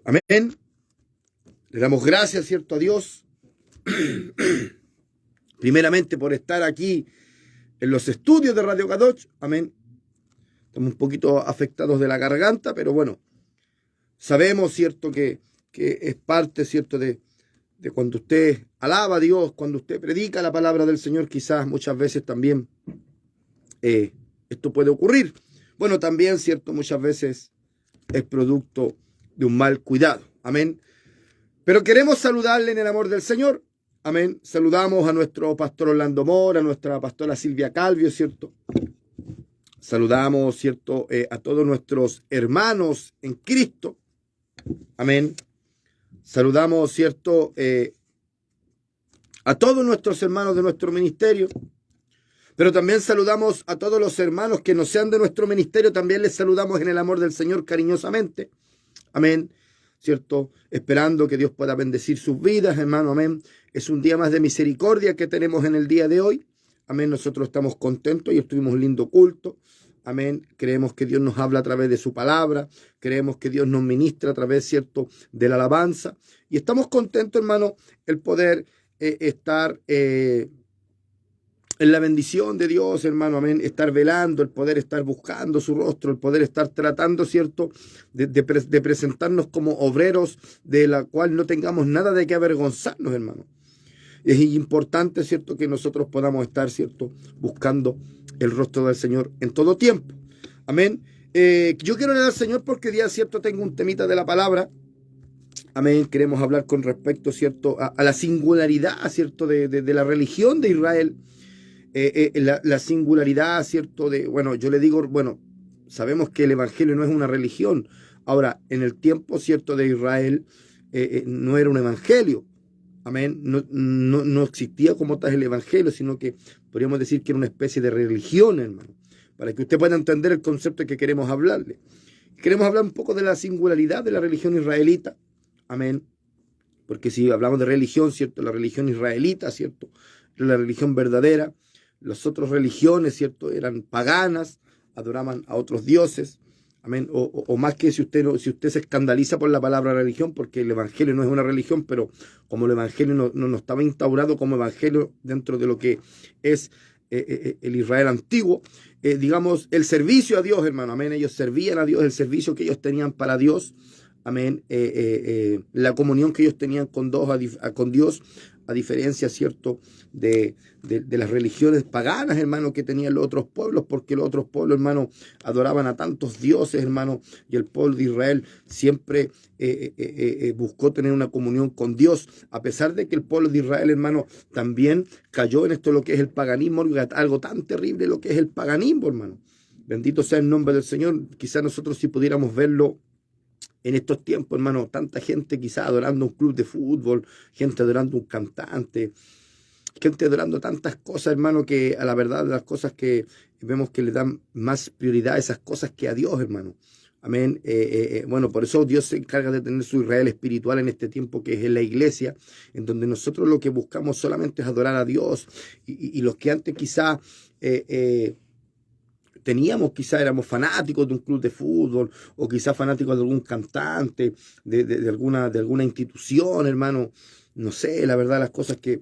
Amén. Le damos gracias, ¿cierto?, a Dios, primeramente por estar aquí en los estudios de Radio Kadosh. Amén. Estamos un poquito afectados de la garganta, pero bueno, sabemos, ¿cierto?, que es parte, ¿cierto?, de cuando usted alaba a Dios, cuando usted predica la palabra del Señor, quizás muchas veces también esto puede ocurrir. Bueno, también, ¿cierto?, muchas veces es producto de un mal cuidado. Amén. Pero queremos saludarle en el amor del Señor. Amén. Saludamos a nuestro pastor Orlando Mora, a nuestra pastora Silvia Calvio, ¿cierto? Saludamos, ¿cierto?, a todos nuestros hermanos en Cristo. Amén. Saludamos, ¿cierto?, a todos nuestros hermanos de nuestro ministerio. Pero también saludamos a todos los hermanos que no sean de nuestro ministerio. También les saludamos en el amor del Señor cariñosamente. Amén. ¿Cierto? Esperando que Dios pueda bendecir sus vidas, hermano. Amén. Es un día más de misericordia que tenemos en el día de hoy. Amén. Nosotros estamos contentos y estuvimos un lindo culto. Amén. Creemos que Dios nos habla a través de su palabra. Creemos que Dios nos ministra a través, ¿cierto?, de la alabanza. Y estamos contentos, hermano, el poder estar en la bendición de Dios, hermano, amén, estar velando, el poder estar buscando su rostro, el poder estar tratando, ¿cierto?, de presentarnos como obreros de la cual no tengamos nada de qué avergonzarnos, hermano. Es importante, ¿cierto?, que nosotros podamos estar, ¿cierto?, buscando el rostro del Señor en todo tiempo. Amén. Yo quiero leer al Señor porque día, ¿cierto?, tengo un temita de la palabra. Amén. Queremos hablar con respecto, ¿cierto?, a la singularidad, ¿cierto?, de la religión de Israel. La singularidad, ¿cierto?, bueno, yo le digo, bueno, sabemos que el evangelio no es una religión. Ahora, en el tiempo, ¿cierto?, de Israel, no era un evangelio. Amén. No existía como tal el evangelio, sino que podríamos decir que era una especie de religión, hermano, para que usted pueda entender el concepto que queremos hablarle. Queremos hablar un poco de la singularidad de la religión israelita. Amén. Porque si hablamos de religión, ¿cierto?, la religión israelita, ¿cierto?, la religión verdadera. Las otras religiones, ¿cierto?, eran paganas, adoraban a otros dioses. Amén. O más que si usted se escandaliza por la palabra religión, porque el evangelio no es una religión, pero como el evangelio no estaba instaurado como evangelio dentro de lo que es el Israel antiguo, digamos, el servicio a Dios, hermano. Amén. Ellos servían a Dios, el servicio que ellos tenían para Dios. Amén. La comunión que ellos tenían con Dios, a diferencia, ¿cierto?, de las religiones paganas, hermano, que tenían los otros pueblos, porque los otros pueblos, hermano, adoraban a tantos dioses, hermano, y el pueblo de Israel siempre buscó tener una comunión con Dios, a pesar de que el pueblo de Israel, hermano, también cayó en esto lo que es el paganismo, algo tan terrible lo que es el paganismo, hermano. Bendito sea el nombre del Señor. Quizás nosotros si pudiéramos verlo en estos tiempos, hermano, tanta gente quizá adorando un club de fútbol, gente adorando un cantante, gente adorando tantas cosas, hermano, que a la verdad las cosas que vemos que le dan más prioridad a esas cosas que a Dios, hermano. Amén. Bueno, por eso Dios se encarga de tener su Israel espiritual en este tiempo, que es en la iglesia, en donde nosotros lo que buscamos solamente es adorar a Dios, y los que antes quizá quizá éramos fanáticos de un club de fútbol, o quizá fanáticos de algún cantante, de alguna institución, hermano. No sé, la verdad, las cosas que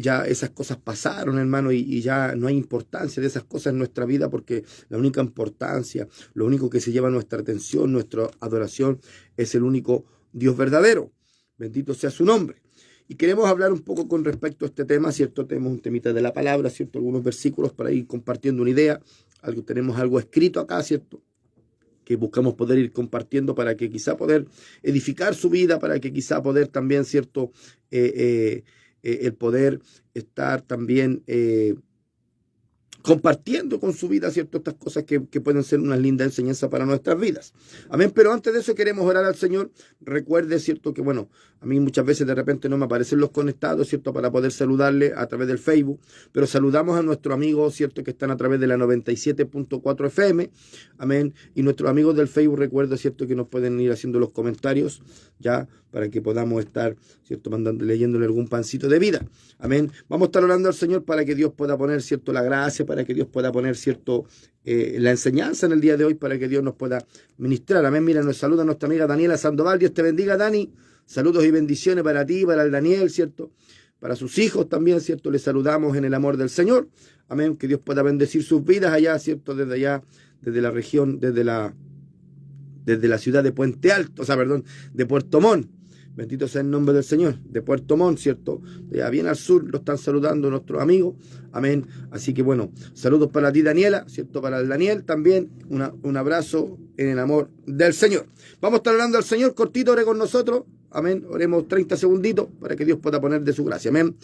ya esas cosas pasaron, hermano, y ya no hay importancia de esas cosas en nuestra vida, porque la única importancia, lo único que se lleva nuestra atención, nuestra adoración, es el único Dios verdadero. Bendito sea su nombre. Y queremos hablar un poco con respecto a este tema, ¿cierto? Tenemos un temita de la palabra, ¿cierto? Algunos versículos para ir compartiendo una idea. Tenemos algo escrito acá, ¿cierto?, que buscamos poder ir compartiendo para que quizá poder edificar su vida, para que quizá poder también, ¿cierto?, el poder estar también compartiendo con su vida, ¿cierto?, estas cosas que pueden ser una linda enseñanza para nuestras vidas. Amén. Pero antes de eso queremos orar al Señor. Recuerde, ¿cierto?, que bueno, a mí muchas veces de repente no me aparecen los conectados, ¿cierto?, para poder saludarle a través del Facebook, pero saludamos a nuestros amigos, ¿cierto?, que están a través de la 97.4 FM. Amén. Y nuestros amigos del Facebook, recuerda, ¿cierto?, que nos pueden ir haciendo los comentarios, ya, para que podamos estar, ¿cierto?, leyéndole algún pancito de vida. Amén. Vamos a estar orando al Señor para que Dios pueda poner, ¿cierto?, la gracia para que Dios pueda poner, ¿cierto?, la enseñanza en el día de hoy, para que Dios nos pueda ministrar. Amén. Mira, nos saluda nuestra amiga Daniela Sandoval. Dios te bendiga, Dani. Saludos y bendiciones para ti, para el Daniel, ¿cierto?, para sus hijos también, ¿cierto? Les saludamos en el amor del Señor. Amén. Que Dios pueda bendecir sus vidas allá, ¿cierto?, desde allá, desde la región, desde la ciudad de Puente Alto, de Puerto Montt. Bendito sea el nombre del Señor, de Puerto Montt, ¿cierto? De allá bien al sur lo están saludando nuestros amigos. Amén. Así que bueno, saludos para ti, Daniela, ¿cierto? Para el Daniel también, un abrazo en el amor del Señor. Vamos a estar hablando al Señor, cortito, ore con nosotros. Amén. Oremos 30 segunditos para que Dios pueda poner de su gracia. Amén.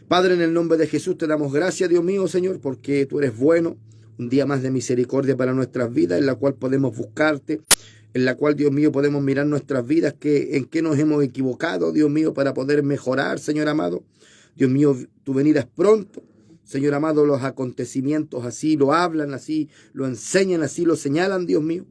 Padre, en el nombre de Jesús te damos gracias, Dios mío, Señor, porque tú eres bueno. Un día más de misericordia para nuestras vidas, en la cual podemos buscarte, en la cual, Dios mío, podemos mirar nuestras vidas, en qué nos hemos equivocado, Dios mío, para poder mejorar, Señor amado. Dios mío, tu venida es pronto. Señor amado, los acontecimientos así lo hablan, así lo enseñan, así lo señalan, Dios mío.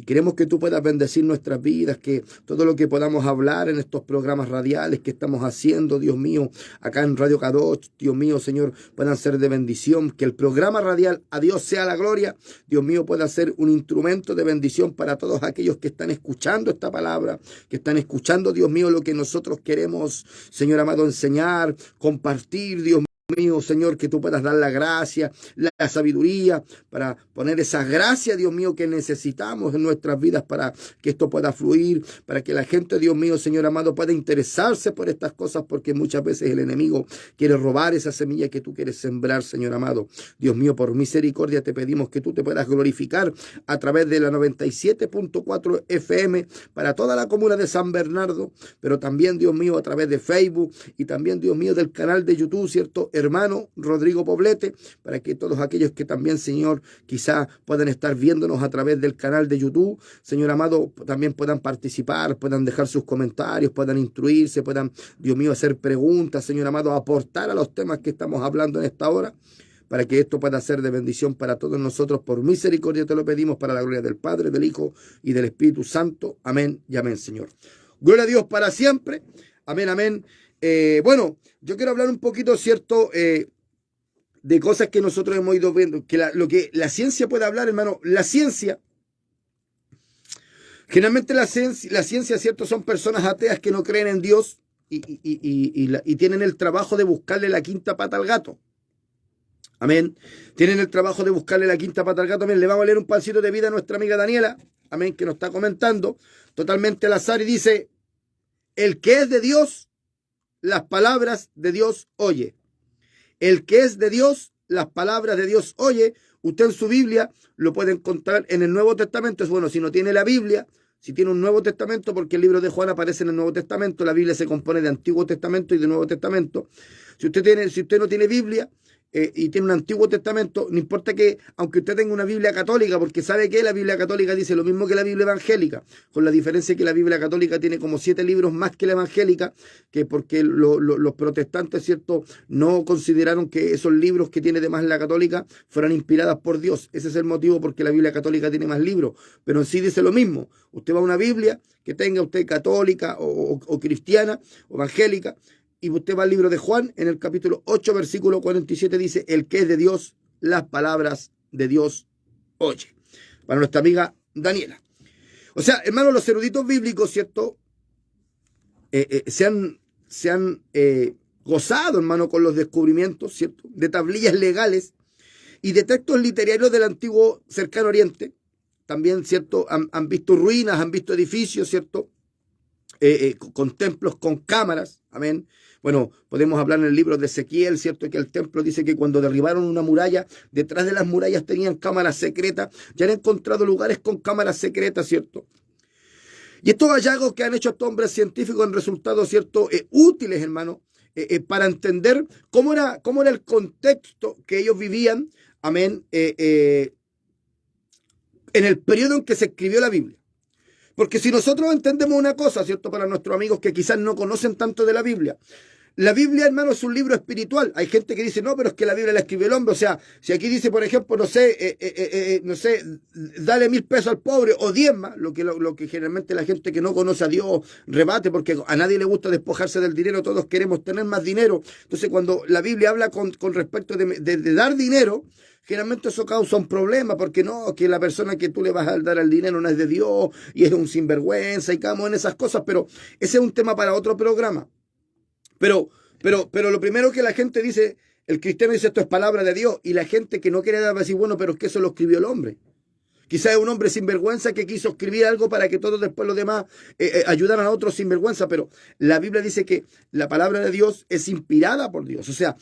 Y queremos que tú puedas bendecir nuestras vidas, que todo lo que podamos hablar en estos programas radiales que estamos haciendo, Dios mío, acá en Radio Kadosh, Dios mío, Señor, puedan ser de bendición. Que el programa radial, a Dios sea la gloria, Dios mío, pueda ser un instrumento de bendición para todos aquellos que están escuchando esta palabra, que están escuchando, Dios mío, lo que nosotros queremos, Señor amado, enseñar, compartir, Dios mío, Señor, que tú puedas dar la gracia, la sabiduría, para poner esa gracia, Dios mío, que necesitamos en nuestras vidas para que esto pueda fluir, para que la gente, Dios mío, Señor amado, pueda interesarse por estas cosas, porque muchas veces el enemigo quiere robar esa semilla que tú quieres sembrar, Señor amado. Dios mío, por misericordia te pedimos que tú te puedas glorificar a través de la 97.4 FM para toda la comuna de San Bernardo, pero también, Dios mío, a través de Facebook y también, Dios mío, del canal de YouTube, ¿cierto?, hermano Rodrigo Poblete, para que todos aquellos que también, Señor, quizá puedan estar viéndonos a través del canal de YouTube, Señor amado, también puedan participar, puedan dejar sus comentarios, puedan instruirse, puedan, Dios mío, hacer preguntas, Señor amado, aportar a los temas que estamos hablando en esta hora, para que esto pueda ser de bendición para todos nosotros. Por misericordia te lo pedimos, para la gloria del Padre, del Hijo y del Espíritu Santo. Amén y amén, Señor. Gloria a Dios para siempre. Amén, amén. Bueno, yo quiero hablar un poquito, ¿cierto?, de cosas que nosotros hemos ido viendo, que lo que la ciencia puede hablar, hermano. La ciencia, generalmente la ciencia, ¿cierto?, son personas ateas que no creen en Dios y tienen el trabajo de buscarle la quinta pata al gato. Amén. Tienen el trabajo de buscarle la quinta pata al gato. Amén. Le vamos a leer un pancito de vida a nuestra amiga Daniela, amén, que nos está comentando totalmente al azar, y dice: el que es de Dios, las palabras de Dios oye. El que es de Dios, las palabras de Dios oye. Usted en su Biblia lo puede encontrar en el Nuevo Testamento. Es bueno, si no tiene la Biblia, si tiene un Nuevo Testamento, porque el libro de Juan aparece en el Nuevo Testamento. La Biblia se compone de Antiguo Testamento y de Nuevo Testamento. Si usted no tiene Biblia y tiene un Antiguo Testamento, no importa que, aunque usted tenga una Biblia católica, porque sabe que la Biblia católica dice lo mismo que la Biblia evangélica, con la diferencia que la Biblia católica tiene como 7 libros más que la evangélica, que porque los protestantes, ¿cierto?, no consideraron que esos libros que tiene de más la católica fueran inspiradas por Dios. Ese es el motivo porque la Biblia católica tiene más libros, pero en sí dice lo mismo. Usted va a una Biblia que tenga usted católica o cristiana o evangélica, y usted va al libro de Juan, en el capítulo 8, versículo 47, dice: el que es de Dios, las palabras de Dios oye. Para nuestra amiga Daniela. O sea, hermanos, los eruditos bíblicos, ¿cierto?, se han gozado, hermano, con los descubrimientos, ¿cierto?, de tablillas legales y de textos literarios del antiguo cercano oriente. También, ¿cierto?, han visto ruinas, han visto edificios, ¿cierto?, con templos, con cámaras. Amén. Bueno, podemos hablar en el libro de Ezequiel, ¿cierto?, que el templo dice que cuando derribaron una muralla, detrás de las murallas tenían cámaras secretas. Ya han encontrado lugares con cámaras secretas, ¿cierto? Y estos hallazgos que han hecho estos hombres científicos han resultado, ¿cierto?, útiles, hermano, para entender cómo era el contexto que ellos vivían, amén, en el periodo en que se escribió la Biblia. Porque si nosotros entendemos una cosa, ¿cierto?, para nuestros amigos que quizás no conocen tanto de la Biblia, hermano, es un libro espiritual. Hay gente que dice: no, pero es que la Biblia la escribió el hombre. O sea, si aquí dice, por ejemplo, no sé, dale 1.000 pesos al pobre o diezma, lo que generalmente la gente que no conoce a Dios rebate, porque a nadie le gusta despojarse del dinero, todos queremos tener más dinero. Entonces, cuando la Biblia habla con respecto de dar dinero, generalmente eso causa un problema, porque no, que la persona que tú le vas a dar el dinero no es de Dios y es un sinvergüenza y caemos en esas cosas, pero ese es un tema para otro programa. Pero lo primero que la gente dice, el cristiano dice esto es palabra de Dios, y la gente que no quiere dar va a decir, bueno, pero es que eso lo escribió el hombre. Quizás es un hombre sinvergüenza que quiso escribir algo para que todos después los demás ayudaran a otros sinvergüenza, pero la Biblia dice que la palabra de Dios es inspirada por Dios. O sea,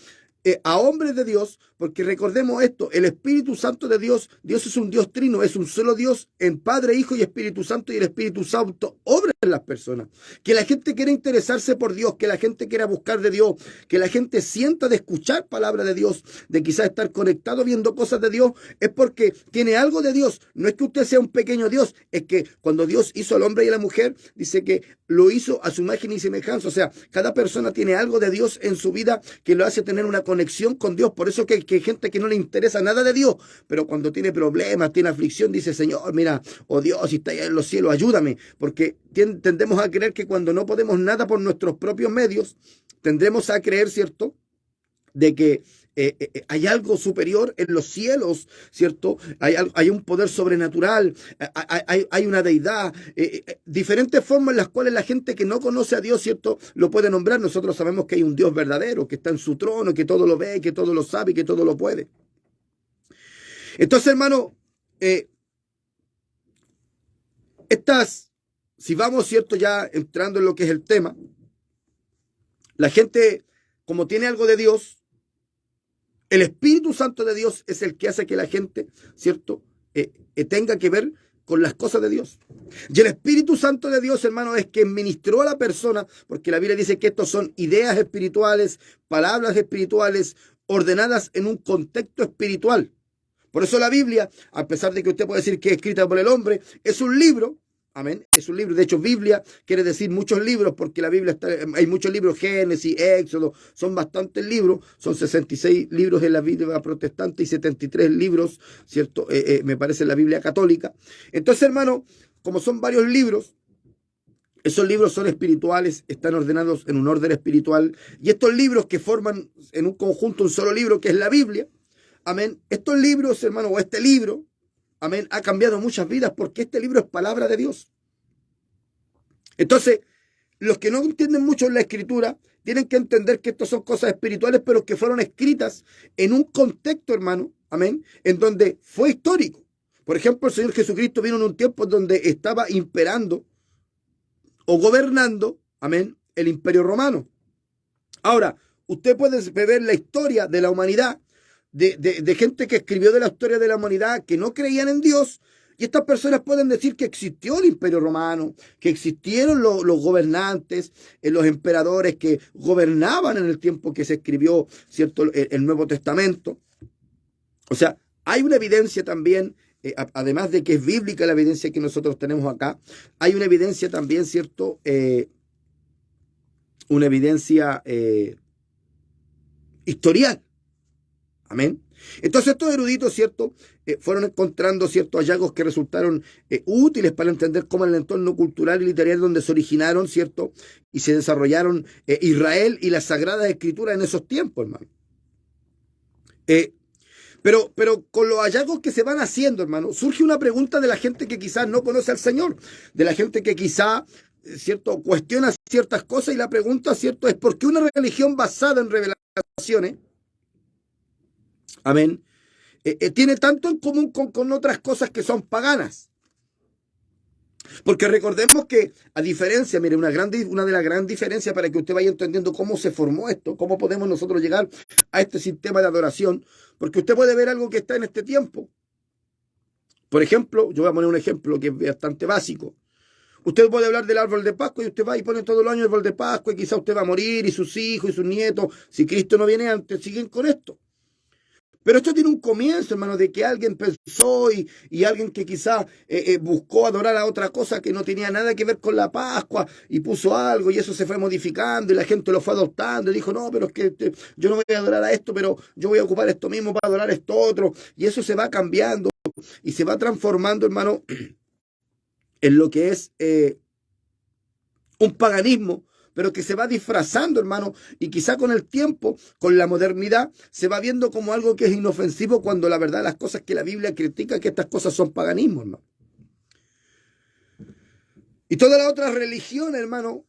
a hombres de Dios, porque recordemos esto, el Espíritu Santo de Dios, Dios es un Dios trino, es un solo Dios en Padre, Hijo y Espíritu Santo, y el Espíritu Santo obra en las personas. Que la gente quiera interesarse por Dios, que la gente quiera buscar de Dios, que la gente sienta de escuchar palabra de Dios, de quizás estar conectado viendo cosas de Dios, es porque tiene algo de Dios. No es que usted sea un pequeño Dios, es que cuando Dios hizo al hombre y a la mujer, dice que lo hizo a su imagen y semejanza. O sea, cada persona tiene algo de Dios en su vida que lo hace tener una conexión con Dios. Por eso que hay gente que no le interesa nada de Dios, pero cuando tiene problemas, tiene aflicción, dice, Señor, mira, oh Dios, si está allá en los cielos, ayúdame, porque tendemos a creer que cuando no podemos nada por nuestros propios medios, tendremos a creer, ¿cierto?, de que hay algo superior en los cielos, ¿cierto? Hay un poder sobrenatural, hay una deidad, diferentes formas en las cuales la gente que no conoce a Dios, ¿cierto?, lo puede nombrar. Nosotros sabemos que hay un Dios verdadero, que está en su trono, que todo lo ve, que todo lo sabe y que todo lo puede. Entonces, hermano, si vamos, ¿cierto?, ya entrando en lo que es el tema, la gente, como tiene algo de Dios, el Espíritu Santo de Dios es el que hace que la gente, ¿cierto?, tenga que ver con las cosas de Dios. Y el Espíritu Santo de Dios, hermano, es quien ministró a la persona, porque la Biblia dice que estos son ideas espirituales, palabras espirituales, ordenadas en un contexto espiritual. Por eso la Biblia, a pesar de que usted puede decir que es escrita por el hombre, es un libro. Amén. Es un libro. De hecho, Biblia quiere decir muchos libros, porque la Biblia hay muchos libros, Génesis, Éxodo, son bastantes libros. Son 66 libros en la Biblia protestante y 73 libros, ¿cierto? Me parece en la Biblia católica. Entonces, hermano, como son varios libros, esos libros son espirituales, están ordenados en un orden espiritual. Y estos libros que forman en un conjunto un solo libro, que es la Biblia, amén. Estos libros, hermano, o este libro, amén, ha cambiado muchas vidas, porque este libro es palabra de Dios. Entonces, los que no entienden mucho la escritura tienen que entender que estas son cosas espirituales, pero que fueron escritas en un contexto, hermano, amén, en donde fue histórico. Por ejemplo, el Señor Jesucristo vino en un tiempo donde estaba imperando o gobernando, amén, el Imperio Romano. Ahora, usted puede ver la historia de la humanidad, de gente que escribió de la historia de la humanidad que no creían en Dios, y estas personas pueden decir que existió el Imperio Romano, que existieron los gobernantes, los emperadores que gobernaban en el tiempo que se escribió, ¿cierto?, el Nuevo Testamento. O sea, hay una evidencia también, además de que es bíblica la evidencia que nosotros tenemos acá, hay una evidencia también, ¿cierto?, una evidencia historial. Amén. Entonces estos eruditos, ¿cierto?, fueron encontrando ciertos hallazgos que resultaron útiles para entender cómo el entorno cultural y literario donde se originaron, ¿cierto?, y se desarrollaron Israel y las Sagradas Escrituras en esos tiempos, hermano. Pero con los hallazgos que se van haciendo, hermano, surge una pregunta de la gente que quizás no conoce al Señor, de la gente que quizás, ¿cierto?, cuestiona ciertas cosas, y la pregunta, ¿cierto?, es ¿por qué una religión basada en revelaciones, amén, tiene tanto en común con otras cosas que son paganas? Porque recordemos que, a diferencia, mire, una de las grandes diferencias para que usted vaya entendiendo cómo se formó esto, cómo podemos nosotros llegar a este sistema de adoración, porque usted puede ver algo que está en este tiempo. Por ejemplo, yo voy a poner un ejemplo que es bastante básico. Usted puede hablar del árbol de Pascua, y usted va y pone todo el año el árbol de Pascua, y quizá usted va a morir, y sus hijos y sus nietos, si Cristo no viene antes, siguen con esto. Pero esto tiene un comienzo, hermano, de que alguien pensó y alguien que quizás buscó adorar a otra cosa que no tenía nada que ver con la Pascua, y puso algo, y eso se fue modificando, y la gente lo fue adoptando, y dijo, no, pero es que yo no voy a adorar a esto, pero yo voy a ocupar esto mismo para adorar esto otro, y eso se va cambiando y se va transformando, hermano, en lo que es un paganismo, pero que se va disfrazando, hermano, y quizá con el tiempo, con la modernidad, se va viendo como algo que es inofensivo, cuando la verdad las cosas que la Biblia critica, que estas cosas son paganismo, hermano. Y todas las otras religiones, hermano,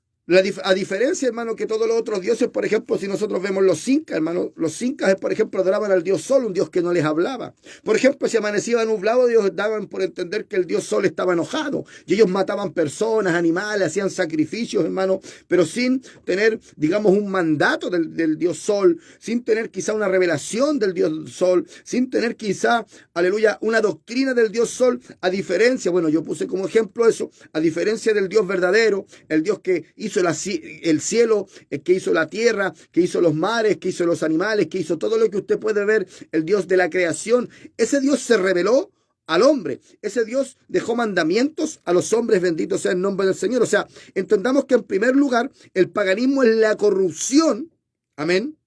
a diferencia, hermano, que todos los otros dioses, por ejemplo, si nosotros vemos los incas, hermano, los incas, por ejemplo, adoraban al dios sol, un dios que no les hablaba. Por ejemplo, si amanecía nublado, ellos daban por entender que el dios sol estaba enojado. Y ellos mataban personas, animales, hacían sacrificios, hermano, pero sin tener, digamos, un mandato del dios sol, sin tener quizá una revelación del dios sol, sin tener quizá, aleluya, una doctrina del dios sol, a diferencia, bueno, yo puse como ejemplo eso, a diferencia del dios verdadero, el dios que hizo el cielo, que hizo la tierra, que hizo los mares, que hizo los animales, que hizo todo lo que usted puede ver, el Dios de la creación. Ese Dios se reveló al hombre. Ese Dios dejó mandamientos a los hombres, bendito sea el nombre del Señor. O sea, entendamos que en primer lugar, el paganismo es la corrupción, amén,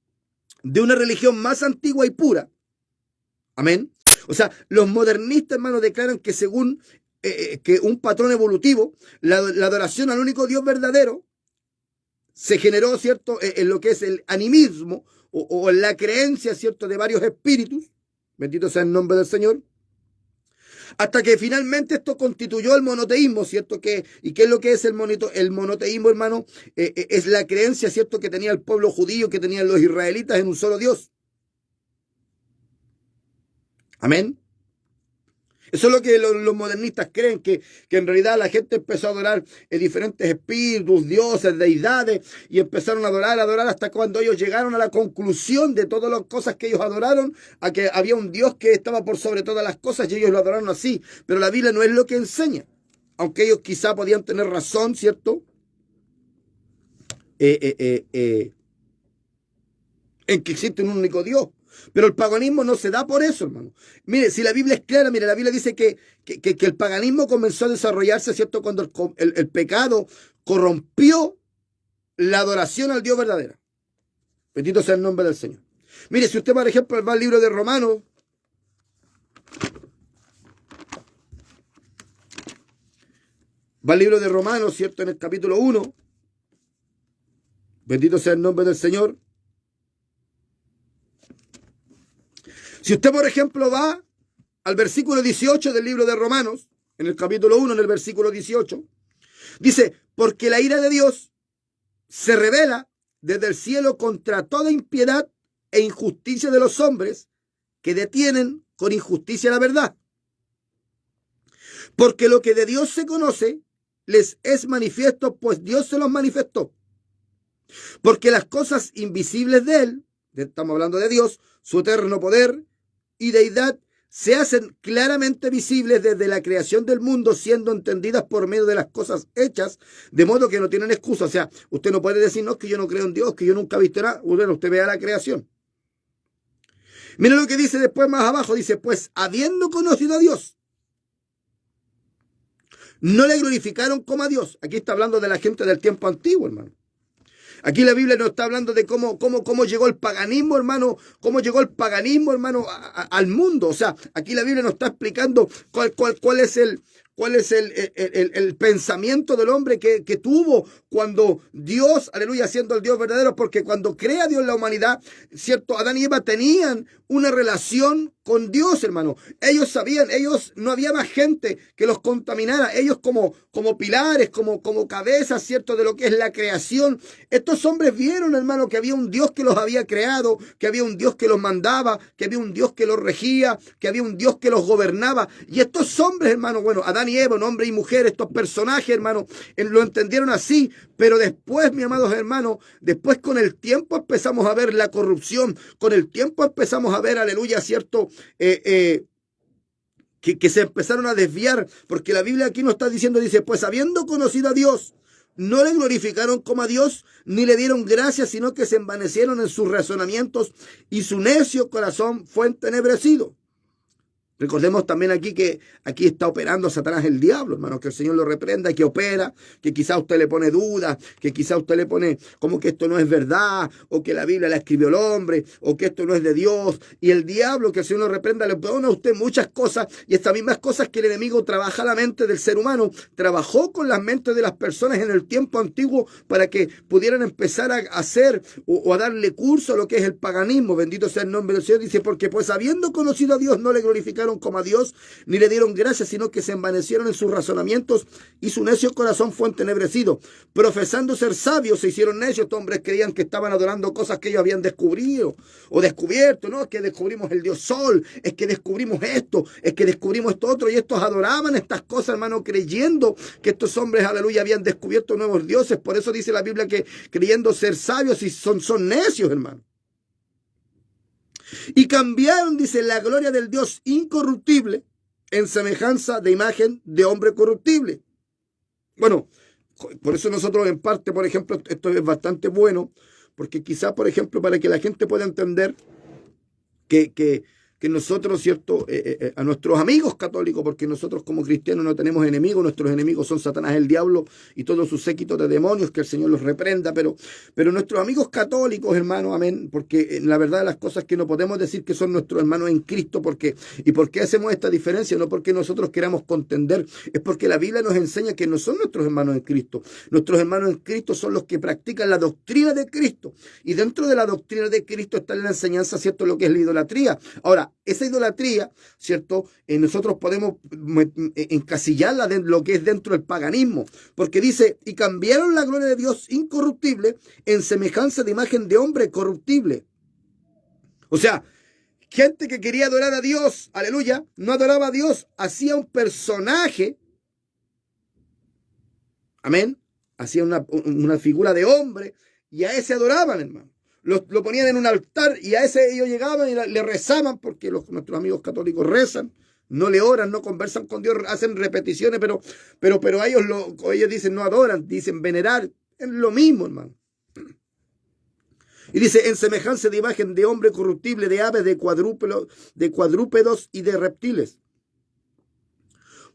de una religión más antigua y pura. Amén. O sea, los modernistas, hermanos, declaran que según que un patrón evolutivo, la adoración al único Dios verdadero se generó, ¿cierto?, en lo que es el animismo o en la creencia, ¿cierto?, de varios espíritus, bendito sea el nombre del Señor, hasta que finalmente esto constituyó el monoteísmo, ¿cierto? ¿Y qué es lo que es el monoteísmo, hermano? Es la creencia, ¿cierto?, que tenía el pueblo judío, que tenían los israelitas en un solo Dios. Amén. Eso es lo que los modernistas creen, que en realidad la gente empezó a adorar diferentes espíritus, dioses, deidades, y empezaron a adorar hasta cuando ellos llegaron a la conclusión de todas las cosas que ellos adoraron, a que había un Dios que estaba por sobre todas las cosas, y ellos lo adoraron así. Pero la Biblia no es lo que enseña, aunque ellos quizá podían tener razón, ¿cierto? En que existe un único Dios. Pero el paganismo no se da por eso, hermano. Mire, si la Biblia es clara, mire, la Biblia dice que el paganismo comenzó a desarrollarse, ¿cierto?, cuando el pecado corrompió la adoración al Dios verdadero. Bendito sea el nombre del Señor. Mire, si usted, por ejemplo, va al libro de Romanos, ¿cierto?, en el capítulo 1, bendito sea el nombre del Señor. Si usted, por ejemplo, va al versículo 18 del libro de Romanos, en el capítulo 1, en el versículo 18, dice, porque la ira de Dios se revela desde el cielo contra toda impiedad e injusticia de los hombres que detienen con injusticia la verdad. Porque lo que de Dios se conoce les es manifiesto, pues Dios se los manifestó. Porque las cosas invisibles de Él, estamos hablando de Dios, su eterno poder y deidad, se hacen claramente visibles desde la creación del mundo, siendo entendidas por medio de las cosas hechas, de modo que no tienen excusa. O sea, usted no puede decirnos que yo no creo en Dios, que yo nunca he visto nada. Bueno, usted vea la creación. Mira lo que dice después más abajo, dice, pues habiendo conocido a Dios, no le glorificaron como a Dios. Aquí está hablando de la gente del tiempo antiguo, hermano. Aquí la Biblia nos está hablando de cómo llegó el paganismo, hermano, al mundo. O sea, aquí la Biblia nos está explicando cuál es el pensamiento del hombre que tuvo cuando Dios, aleluya, siendo el Dios verdadero, porque cuando crea Dios la humanidad, cierto, Adán y Eva tenían una relación con Dios, hermano. Ellos sabían, no había más gente que los contaminara. Ellos como pilares, como cabezas, cierto, de lo que es la creación. Estos hombres vieron, hermano, que había un Dios que los había creado, que había un Dios que los mandaba, que había un Dios que los regía, que había un Dios que los gobernaba. Y estos hombres, hermano, bueno, Adán y Eva, un hombre y mujer, estos personajes, hermano, lo entendieron así. Pero después, mis amados hermanos, después con el tiempo empezamos a ver la corrupción, con el tiempo empezamos a ver, aleluya, cierto, que se empezaron a desviar, porque la Biblia aquí nos está diciendo, dice, pues habiendo conocido a Dios, no le glorificaron como a Dios, ni le dieron gracias, sino que se envanecieron en sus razonamientos y su necio corazón fue entenebrecido. Recordemos también aquí que aquí está operando Satanás, el diablo, hermano, que el Señor lo reprenda, que opera, que quizá usted le pone dudas, que quizá usted le pone como que esto no es verdad, o que la Biblia la escribió el hombre, o que esto no es de Dios. Y el diablo, que el Señor lo reprenda, le pone a usted muchas cosas, y estas mismas cosas que el enemigo trabaja la mente del ser humano, trabajó con las mentes de las personas en el tiempo antiguo para que pudieran empezar a hacer o a darle curso a lo que es el paganismo. Bendito sea el nombre del Señor. Dice, porque pues habiendo conocido a Dios, no le glorificaron como a Dios, ni le dieron gracias, sino que se envanecieron en sus razonamientos, y su necio corazón fue entenebrecido. Profesando ser sabios, se hicieron necios. Estos hombres creían que estaban adorando cosas que ellos habían descubierto, ¿no? Es que descubrimos el Dios Sol, es que descubrimos esto, es que descubrimos esto otro, y estos adoraban estas cosas, hermano, creyendo que estos hombres, aleluya, habían descubierto nuevos dioses. Por eso dice la Biblia que creyendo ser sabios y son necios, hermano. Y cambiaron, dice, la gloria del Dios incorruptible en semejanza de imagen de hombre corruptible. Bueno, por eso nosotros en parte, por ejemplo, esto es bastante bueno, porque quizá, por ejemplo, para que la gente pueda entender que nosotros, ¿cierto? A nuestros amigos católicos, porque nosotros como cristianos no tenemos enemigos, nuestros enemigos son Satanás, el diablo y todos sus séquitos de demonios, que el Señor los reprenda, pero nuestros amigos católicos, hermanos, amén, porque la verdad de las cosas que no podemos decir que son nuestros hermanos en Cristo, ¿y por qué hacemos esta diferencia? No porque nosotros queramos contender, es porque la Biblia nos enseña que no son nuestros hermanos en Cristo. Nuestros hermanos en Cristo son los que practican la doctrina de Cristo, y dentro de la doctrina de Cristo está la enseñanza, ¿cierto?, lo que es la idolatría. Ahora, esa idolatría, ¿cierto? Nosotros podemos encasillarla de lo que es dentro del paganismo, porque dice, y cambiaron la gloria de Dios incorruptible en semejanza de imagen de hombre corruptible. O sea, gente que quería adorar a Dios, aleluya, no adoraba a Dios, hacía un personaje, amén, hacía una figura de hombre, y a ese adoraban, hermano. Lo ponían en un altar, y a ese ellos llegaban y le rezaban, porque nuestros amigos católicos rezan, no le oran, no conversan con Dios, hacen repeticiones, pero ellos dicen no adoran, dicen venerar, es lo mismo, hermano. Y dice, en semejanza de imagen de hombre corruptible, de aves, de cuadrúpedos y de reptiles.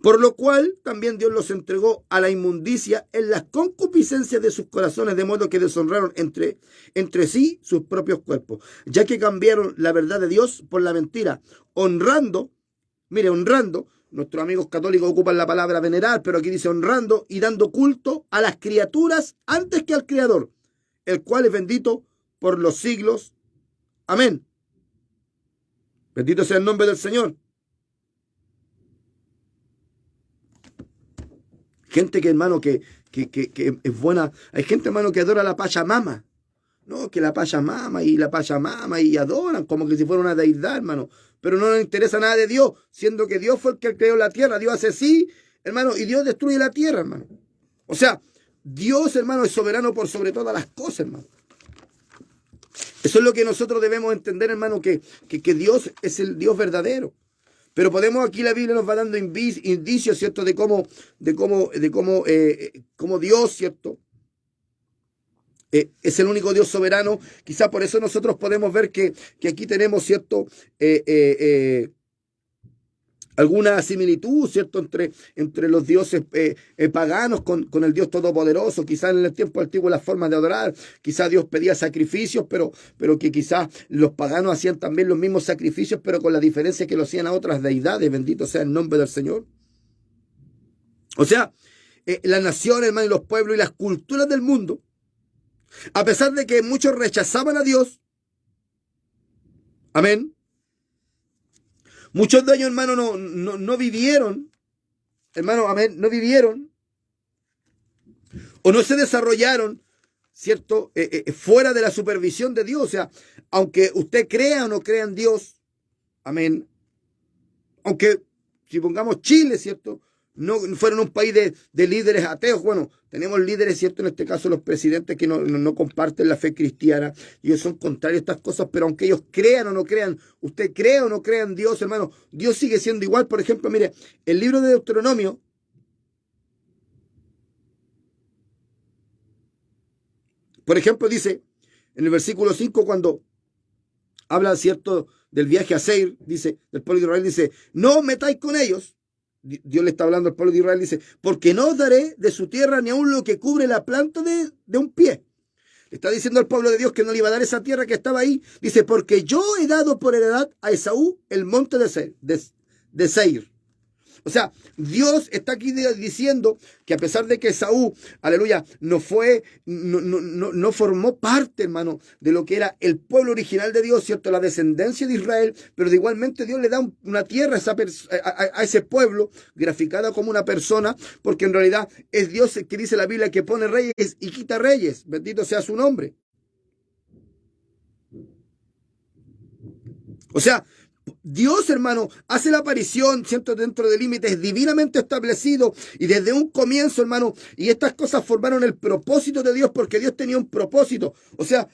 Por lo cual también Dios los entregó a la inmundicia en las concupiscencias de sus corazones, de modo que deshonraron entre sí sus propios cuerpos, ya que cambiaron la verdad de Dios por la mentira, honrando, nuestros amigos católicos ocupan la palabra venerar, pero aquí dice honrando y dando culto a las criaturas antes que al Creador, el cual es bendito por los siglos. Amén. Bendito sea el nombre del Señor. Gente que, hermano, que es buena. Hay gente, hermano, que adora la Pachamama. No, que la Pachamama y adoran como que si fuera una deidad, hermano. Pero no les interesa nada de Dios, siendo que Dios fue el que creó la tierra. Dios hace sí, hermano, y Dios destruye la tierra, hermano. O sea, Dios, hermano, es soberano por sobre todas las cosas, hermano. Eso es lo que nosotros debemos entender, hermano, que Dios es el Dios verdadero. Pero aquí la Biblia nos va dando indicios, ¿cierto?, de cómo Dios, ¿cierto?, es el único Dios soberano. Quizá por eso nosotros podemos ver que aquí tenemos, ¿cierto?, alguna similitud, ¿cierto?, entre los dioses paganos con el Dios todopoderoso. Quizá en el tiempo antiguo las formas de adorar, quizá Dios pedía sacrificios, pero que quizá los paganos hacían también los mismos sacrificios, pero con la diferencia que lo hacían a otras deidades. Bendito sea el nombre del Señor. O sea, las naciones, hermano, y los pueblos y las culturas del mundo, a pesar de que muchos rechazaban a Dios, amén, muchos de ellos, hermano, no vivieron, hermano, amén, no vivieron o no se desarrollaron, ¿cierto?, fuera de la supervisión de Dios. O sea, aunque usted crea o no crea en Dios, amén, aunque si pongamos Chile, ¿cierto?, no fueron un país de líderes ateos. Bueno, tenemos líderes, ¿cierto?, en este caso los presidentes que no comparten la fe cristiana, y ellos son contrarios a estas cosas, pero aunque ellos crean o no crean, usted cree o no crea en Dios, hermano, Dios sigue siendo igual. Por ejemplo, mire, el libro de Deuteronomio, por ejemplo, dice en el versículo 5, cuando habla, ¿cierto?, del viaje a Seir, dice, del pueblo de Israel, dice, no os metáis con ellos. Dios le está hablando al pueblo de Israel, dice, porque no os daré de su tierra ni aun lo que cubre la planta de un pie. Le está diciendo al pueblo de Dios que no le iba a dar esa tierra que estaba ahí. Dice, porque yo he dado por heredad a Esaú el monte de Seir. O sea, Dios está aquí diciendo que a pesar de que Esaú, aleluya, no formó parte, hermano, de lo que era el pueblo original de Dios, ¿cierto? La descendencia de Israel, pero de igualmente Dios le da una tierra a ese pueblo, graficada como una persona, porque en realidad es Dios que dice la Biblia que pone reyes y quita reyes. Bendito sea su nombre. O sea, Dios, hermano, hace la aparición, ¿cierto?, dentro de límites divinamente establecidos y desde un comienzo, hermano, y estas cosas formaron el propósito de Dios porque Dios tenía un propósito. O sea,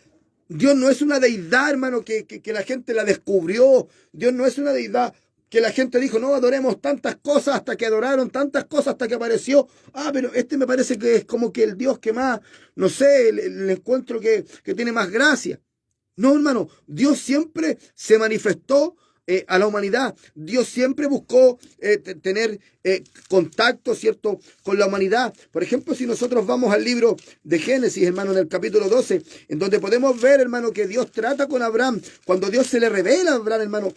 Dios no es una deidad, hermano, que la gente la descubrió. Dios no es una deidad que la gente dijo, no, adoremos tantas cosas hasta que adoraron tantas cosas hasta que apareció. Pero este me parece que es como que el Dios que más, no sé, el encuentro que tiene más gracia. No, hermano, Dios siempre se manifestó a la humanidad. Dios siempre buscó tener contacto, ¿cierto?, con la humanidad. Por ejemplo, si nosotros vamos al libro de Génesis, hermano, en el capítulo 12, en donde podemos ver, hermano, que Dios trata con Abraham, cuando Dios se le revela a Abraham, hermano,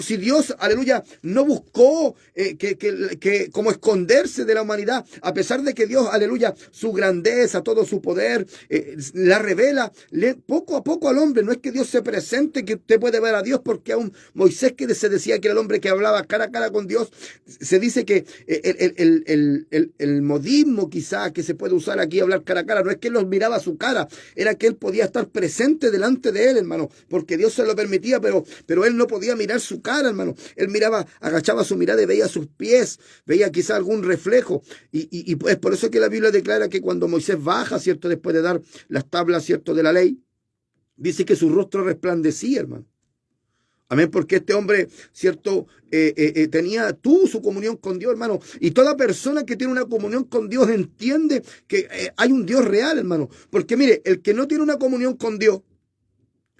si Dios, aleluya, no buscó como esconderse de la humanidad, a pesar de que Dios, aleluya, su grandeza, todo su poder, la revela poco a poco al hombre. No es que Dios se presente, que usted puede ver a Dios, porque aún Moisés, que se decía que era el hombre que hablaba cara a cara con Dios, se dice que el modismo quizá que se puede usar aquí, hablar cara a cara, no es que él los miraba a su cara, era que él podía estar presente delante de él, hermano, porque Dios se lo permitía, pero él no podía mirar su cara, hermano. Él miraba, agachaba su mirada y veía sus pies, veía quizá algún reflejo, y es por eso que la Biblia declara que cuando Moisés baja, ¿cierto?, después de dar las tablas, ¿cierto?, de la ley, dice que su rostro resplandecía, hermano. Amén, porque este hombre, ¿cierto?, tuvo su comunión con Dios, hermano. Y toda persona que tiene una comunión con Dios entiende que hay un Dios real, hermano. Porque mire, el que no tiene una comunión con Dios,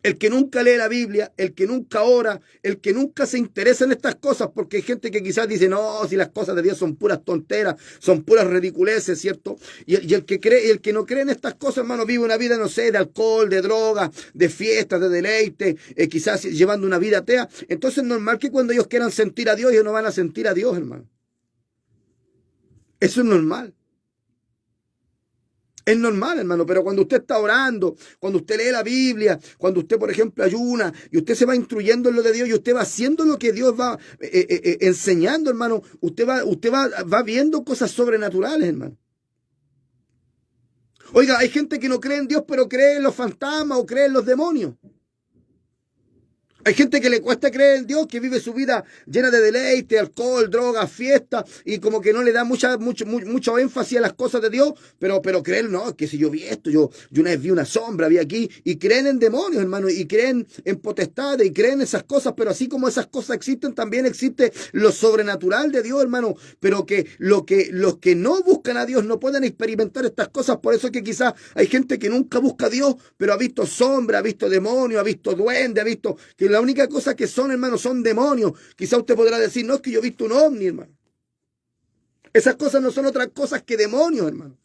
el que nunca lee la Biblia, el que nunca ora, el que nunca se interesa en estas cosas, porque hay gente que quizás dice, no, si las cosas de Dios son puras tonteras, son puras ridiculeces, ¿cierto? Y el que cree, el que no cree en estas cosas, hermano, vive una vida, no sé, de alcohol, de droga, de fiestas, de deleite, quizás llevando una vida atea. Entonces es normal que cuando ellos quieran sentir a Dios, ellos no van a sentir a Dios, hermano. Eso es normal. Es normal, hermano, pero cuando usted está orando, cuando usted lee la Biblia, cuando usted, por ejemplo, ayuna, y usted se va instruyendo en lo de Dios, y usted va haciendo lo que Dios va enseñando, hermano, usted va viendo cosas sobrenaturales, hermano. Oiga, hay gente que no cree en Dios, pero cree en los fantasmas o cree en los demonios. Hay gente que le cuesta creer en Dios, que vive su vida llena de deleite, alcohol, drogas, fiesta, y como que no le da mucho énfasis a las cosas de Dios, pero creen, no, que si yo vi esto, yo una vez vi una sombra, vi aquí, y creen en demonios, hermano, y creen en potestades, y creen en esas cosas, pero así como esas cosas existen, también existe lo sobrenatural de Dios, hermano, pero que los que no buscan a Dios no pueden experimentar estas cosas. Por eso es que quizás hay gente que nunca busca a Dios, pero ha visto sombra, ha visto demonios, ha visto duende, ha visto que la única cosa que son, hermano, son demonios. Quizá usted podrá decir, no, es que yo he visto un ovni, hermano. Esas cosas no son otras cosas que demonios, hermano.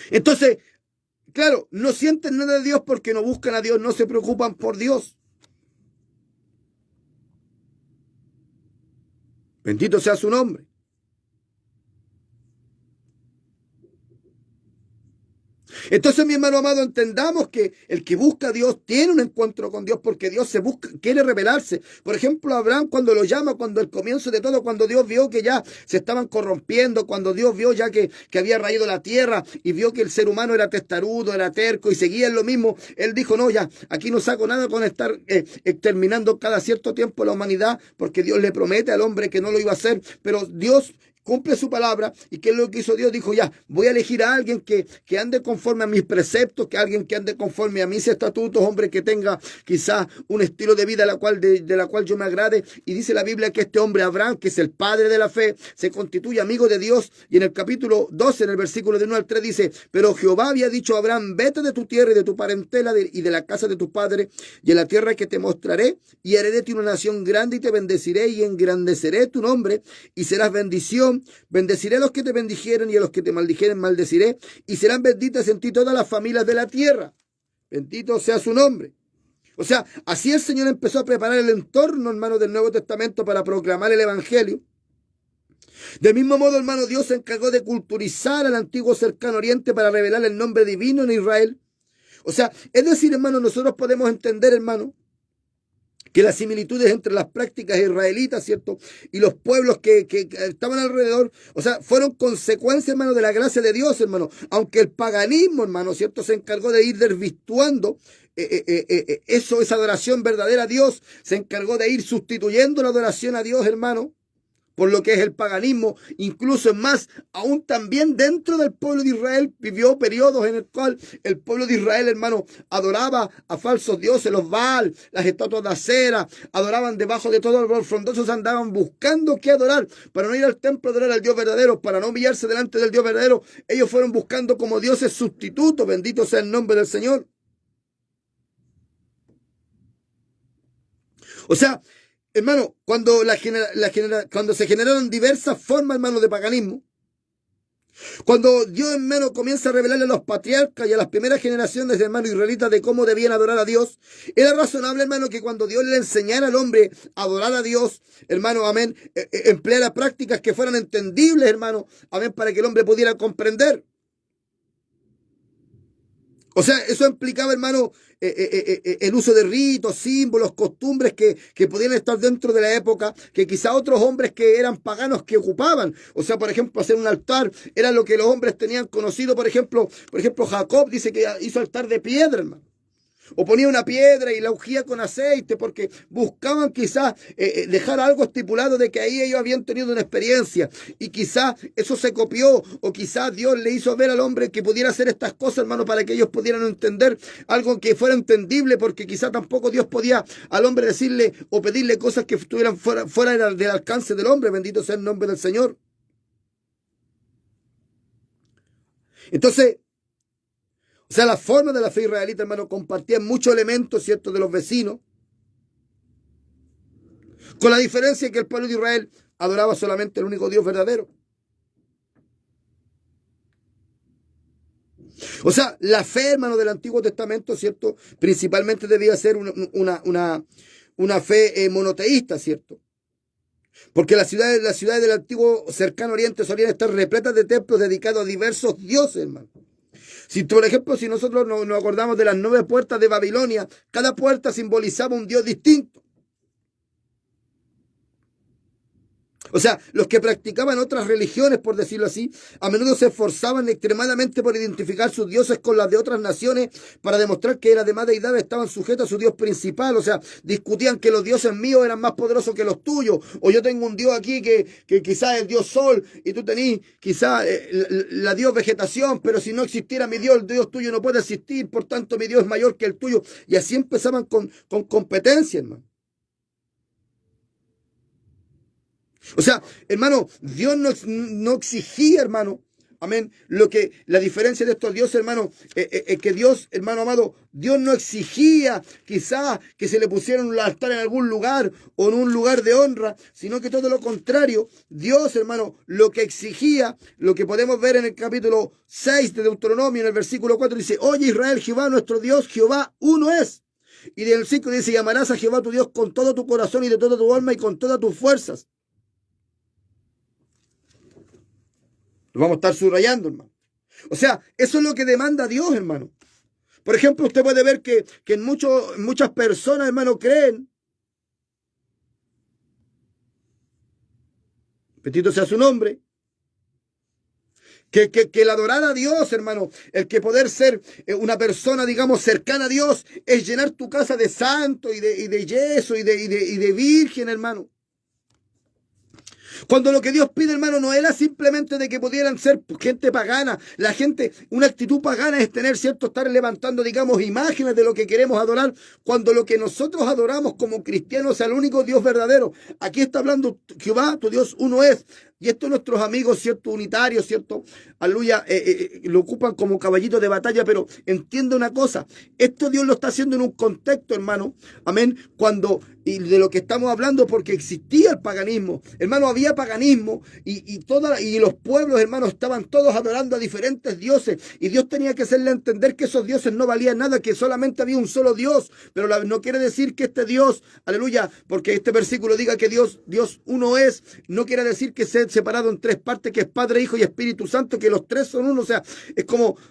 Entonces, claro, no sienten nada de Dios porque no buscan a Dios, no se preocupan por Dios. Bendito sea su nombre. Entonces, mi hermano amado, entendamos que el que busca a Dios tiene un encuentro con Dios porque Dios quiere revelarse. Por ejemplo, Abraham, cuando lo llama, cuando el comienzo de todo, cuando Dios vio que ya se estaban corrompiendo, cuando Dios vio ya que había raído la tierra y vio que el ser humano era testarudo, era terco y seguía en lo mismo, él dijo, no, ya, aquí no saco nada con estar exterminando cada cierto tiempo la humanidad, porque Dios le promete al hombre que no lo iba a hacer, pero Dios cumple su palabra. ¿Y qué es lo que hizo Dios? Dijo, ya, voy a elegir a alguien que ande conforme a mis preceptos, que alguien que ande conforme a mis estatutos, hombre que tenga quizás un estilo de vida de la cual yo me agrade. Y dice la Biblia que este hombre Abraham, que es el padre de la fe, se constituye amigo de Dios. Y en el capítulo 12, en el versículo de 1 al 3 dice, pero Jehová había dicho a Abraham, vete de tu tierra y de tu parentela y de la casa de tu padre y en la tierra que te mostraré, y heredéte una nación grande y te bendeciré y engrandeceré tu nombre y serás bendición. Bendeciré a los que te bendijeren y a los que te maldijeren maldeciré, y serán benditas en ti todas las familias de la tierra. Bendito sea su nombre. O sea, así el Señor empezó a preparar el entorno, hermano, del Nuevo Testamento para proclamar el Evangelio. Del mismo modo, hermano, Dios se encargó de culturizar al antiguo cercano oriente para revelar el nombre divino en Israel. O sea, es decir, hermano, nosotros podemos entender, hermano, que las similitudes entre las prácticas israelitas, ¿cierto? Y los pueblos que estaban alrededor, o sea, fueron consecuencias, hermano, de la gracia de Dios, hermano. Aunque el paganismo, hermano, ¿cierto? Se encargó de ir desvirtuando esa adoración verdadera a Dios. Se encargó de ir sustituyendo la adoración a Dios, hermano, por lo que es el paganismo. Incluso más, aún también dentro del pueblo de Israel vivió periodos en el cual el pueblo de Israel, hermano, adoraba a falsos dioses, los Baal, las estatuas de acera, adoraban debajo de todos los frondosos, andaban buscando qué adorar, para no ir al templo a adorar al Dios verdadero, para no humillarse delante del Dios verdadero. Ellos fueron buscando como dioses sustitutos. Bendito sea el nombre del Señor. O sea, hermano, cuando cuando se generaron diversas formas, hermano, de paganismo, cuando Dios, hermano, comienza a revelarle a los patriarcas y a las primeras generaciones de hermanos israelitas de cómo debían adorar a Dios, era razonable, hermano, que cuando Dios le enseñara al hombre a adorar a Dios, hermano, amén, empleara prácticas que fueran entendibles, hermano, amén, para que el hombre pudiera comprender. O sea, eso implicaba, hermano, el uso de ritos, símbolos, costumbres que podían estar dentro de la época, que quizá otros hombres que eran paganos que ocupaban. O sea, por ejemplo, hacer un altar era lo que los hombres tenían conocido. Por ejemplo, Jacob dice que hizo altar de piedra, hermano. O ponía una piedra y la ungía con aceite, porque buscaban quizás dejar algo estipulado de que ahí ellos habían tenido una experiencia. Y quizás eso se copió, o quizás Dios le hizo ver al hombre que pudiera hacer estas cosas, hermano, para que ellos pudieran entender algo que fuera entendible, porque quizás tampoco Dios podía al hombre decirle o pedirle cosas que estuvieran fuera del alcance del hombre. Bendito sea el nombre del Señor. Entonces, o sea, la forma de la fe israelita, hermano, compartían muchos elementos, ¿cierto?, de los vecinos. Con la diferencia que el pueblo de Israel adoraba solamente el único Dios verdadero. O sea, la fe, hermano, del Antiguo Testamento, ¿cierto?, principalmente debía ser una fe monoteísta, ¿cierto? Porque las ciudades del antiguo cercano oriente solían estar repletas de templos dedicados a diversos dioses, hermano. Si, por ejemplo, si nosotros nos acordamos de las 9 puertas de Babilonia, cada puerta simbolizaba un dios distinto. O sea, los que practicaban otras religiones, por decirlo así, a menudo se esforzaban extremadamente por identificar sus dioses con las de otras naciones para demostrar que las demás deidades estaban sujetas a su dios principal. O sea, discutían que los dioses míos eran más poderosos que los tuyos. O yo tengo un dios aquí que quizás es el dios sol y tú tenés quizás la dios vegetación, pero si no existiera mi dios, el dios tuyo no puede existir, por tanto mi dios es mayor que el tuyo. Y así empezaban con competencia, hermano. O sea, hermano, Dios no exigía, hermano, amén, la diferencia de estos dioses, hermano, es que Dios, hermano amado, Dios no exigía quizás que se le pusiera un altar en algún lugar o en un lugar de honra, sino que todo lo contrario. Dios, hermano, lo que exigía, lo que podemos ver en el capítulo 6 de Deuteronomio, en el versículo 4, dice, oye Israel, Jehová nuestro Dios, Jehová uno es. Y en el 5 dice, y amarás a Jehová tu Dios con todo tu corazón y de toda tu alma y con todas tus fuerzas. Lo vamos a estar subrayando, hermano. O sea, eso es lo que demanda Dios, hermano. Por ejemplo, usted puede ver que muchas personas, hermano, creen, bendito sea su nombre, que el adorar a Dios, hermano, el que poder ser una persona, digamos, cercana a Dios, es llenar tu casa de santo y de yeso y de virgen, hermano. Cuando lo que Dios pide, hermano, no era simplemente de que pudieran ser gente pagana. La gente, una actitud pagana es tener, ¿cierto? Estar levantando, digamos, imágenes de lo que queremos adorar. Cuando lo que nosotros adoramos como cristianos es al único Dios verdadero. Aquí está hablando Jehová, tu Dios uno es. Y esto nuestros amigos, ¿cierto? Unitarios, ¿cierto? Aleluya, lo ocupan como caballito de batalla, pero entiende una cosa. Esto Dios lo está haciendo en un contexto, hermano. Amén. Y de lo que estamos hablando, porque existía el paganismo. Hermano, había paganismo y los pueblos, hermano, estaban todos adorando a diferentes dioses. Y Dios tenía que hacerle entender que esos dioses no valían nada, que solamente había un solo Dios. Pero no quiere decir que este Dios, aleluya, porque este versículo diga que Dios uno es, no quiere decir que sea separado en tres partes, que es Padre, Hijo y Espíritu Santo, que los tres son uno. O sea,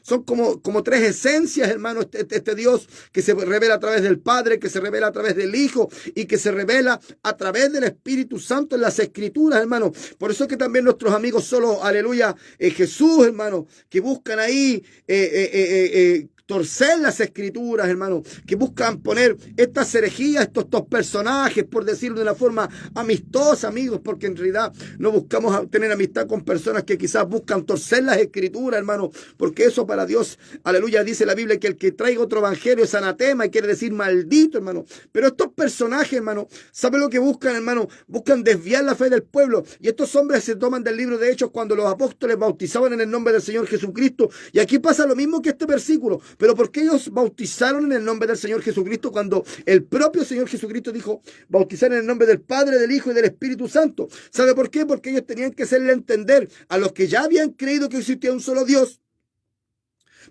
son como tres esencias, hermano, este Dios que se revela a través del Padre, que se revela a través del Hijo y que se revela a través del Espíritu Santo en las Escrituras, hermano. Por eso es que también nuestros amigos solo, aleluya, Jesús, hermano, que buscan ahí torcer las Escrituras, hermano, que buscan poner estas herejías, estos personajes, por decirlo de una forma amistosa, amigos, porque en realidad no buscamos tener amistad con personas que quizás buscan torcer las Escrituras, hermano, porque eso para Dios, aleluya, dice la Biblia que el que traiga otro evangelio es anatema y quiere decir maldito, hermano. Pero estos personajes, hermano, ¿saben lo que buscan, hermano? Buscan desviar la fe del pueblo. Y estos hombres se toman del libro de Hechos cuando los apóstoles bautizaban en el nombre del Señor Jesucristo. Y aquí pasa lo mismo que este versículo. Pero ¿por qué ellos bautizaron en el nombre del Señor Jesucristo cuando el propio Señor Jesucristo dijo bautizar en el nombre del Padre, del Hijo y del Espíritu Santo? ¿Sabe por qué? Porque ellos tenían que hacerle entender a los que ya habían creído que existía un solo Dios.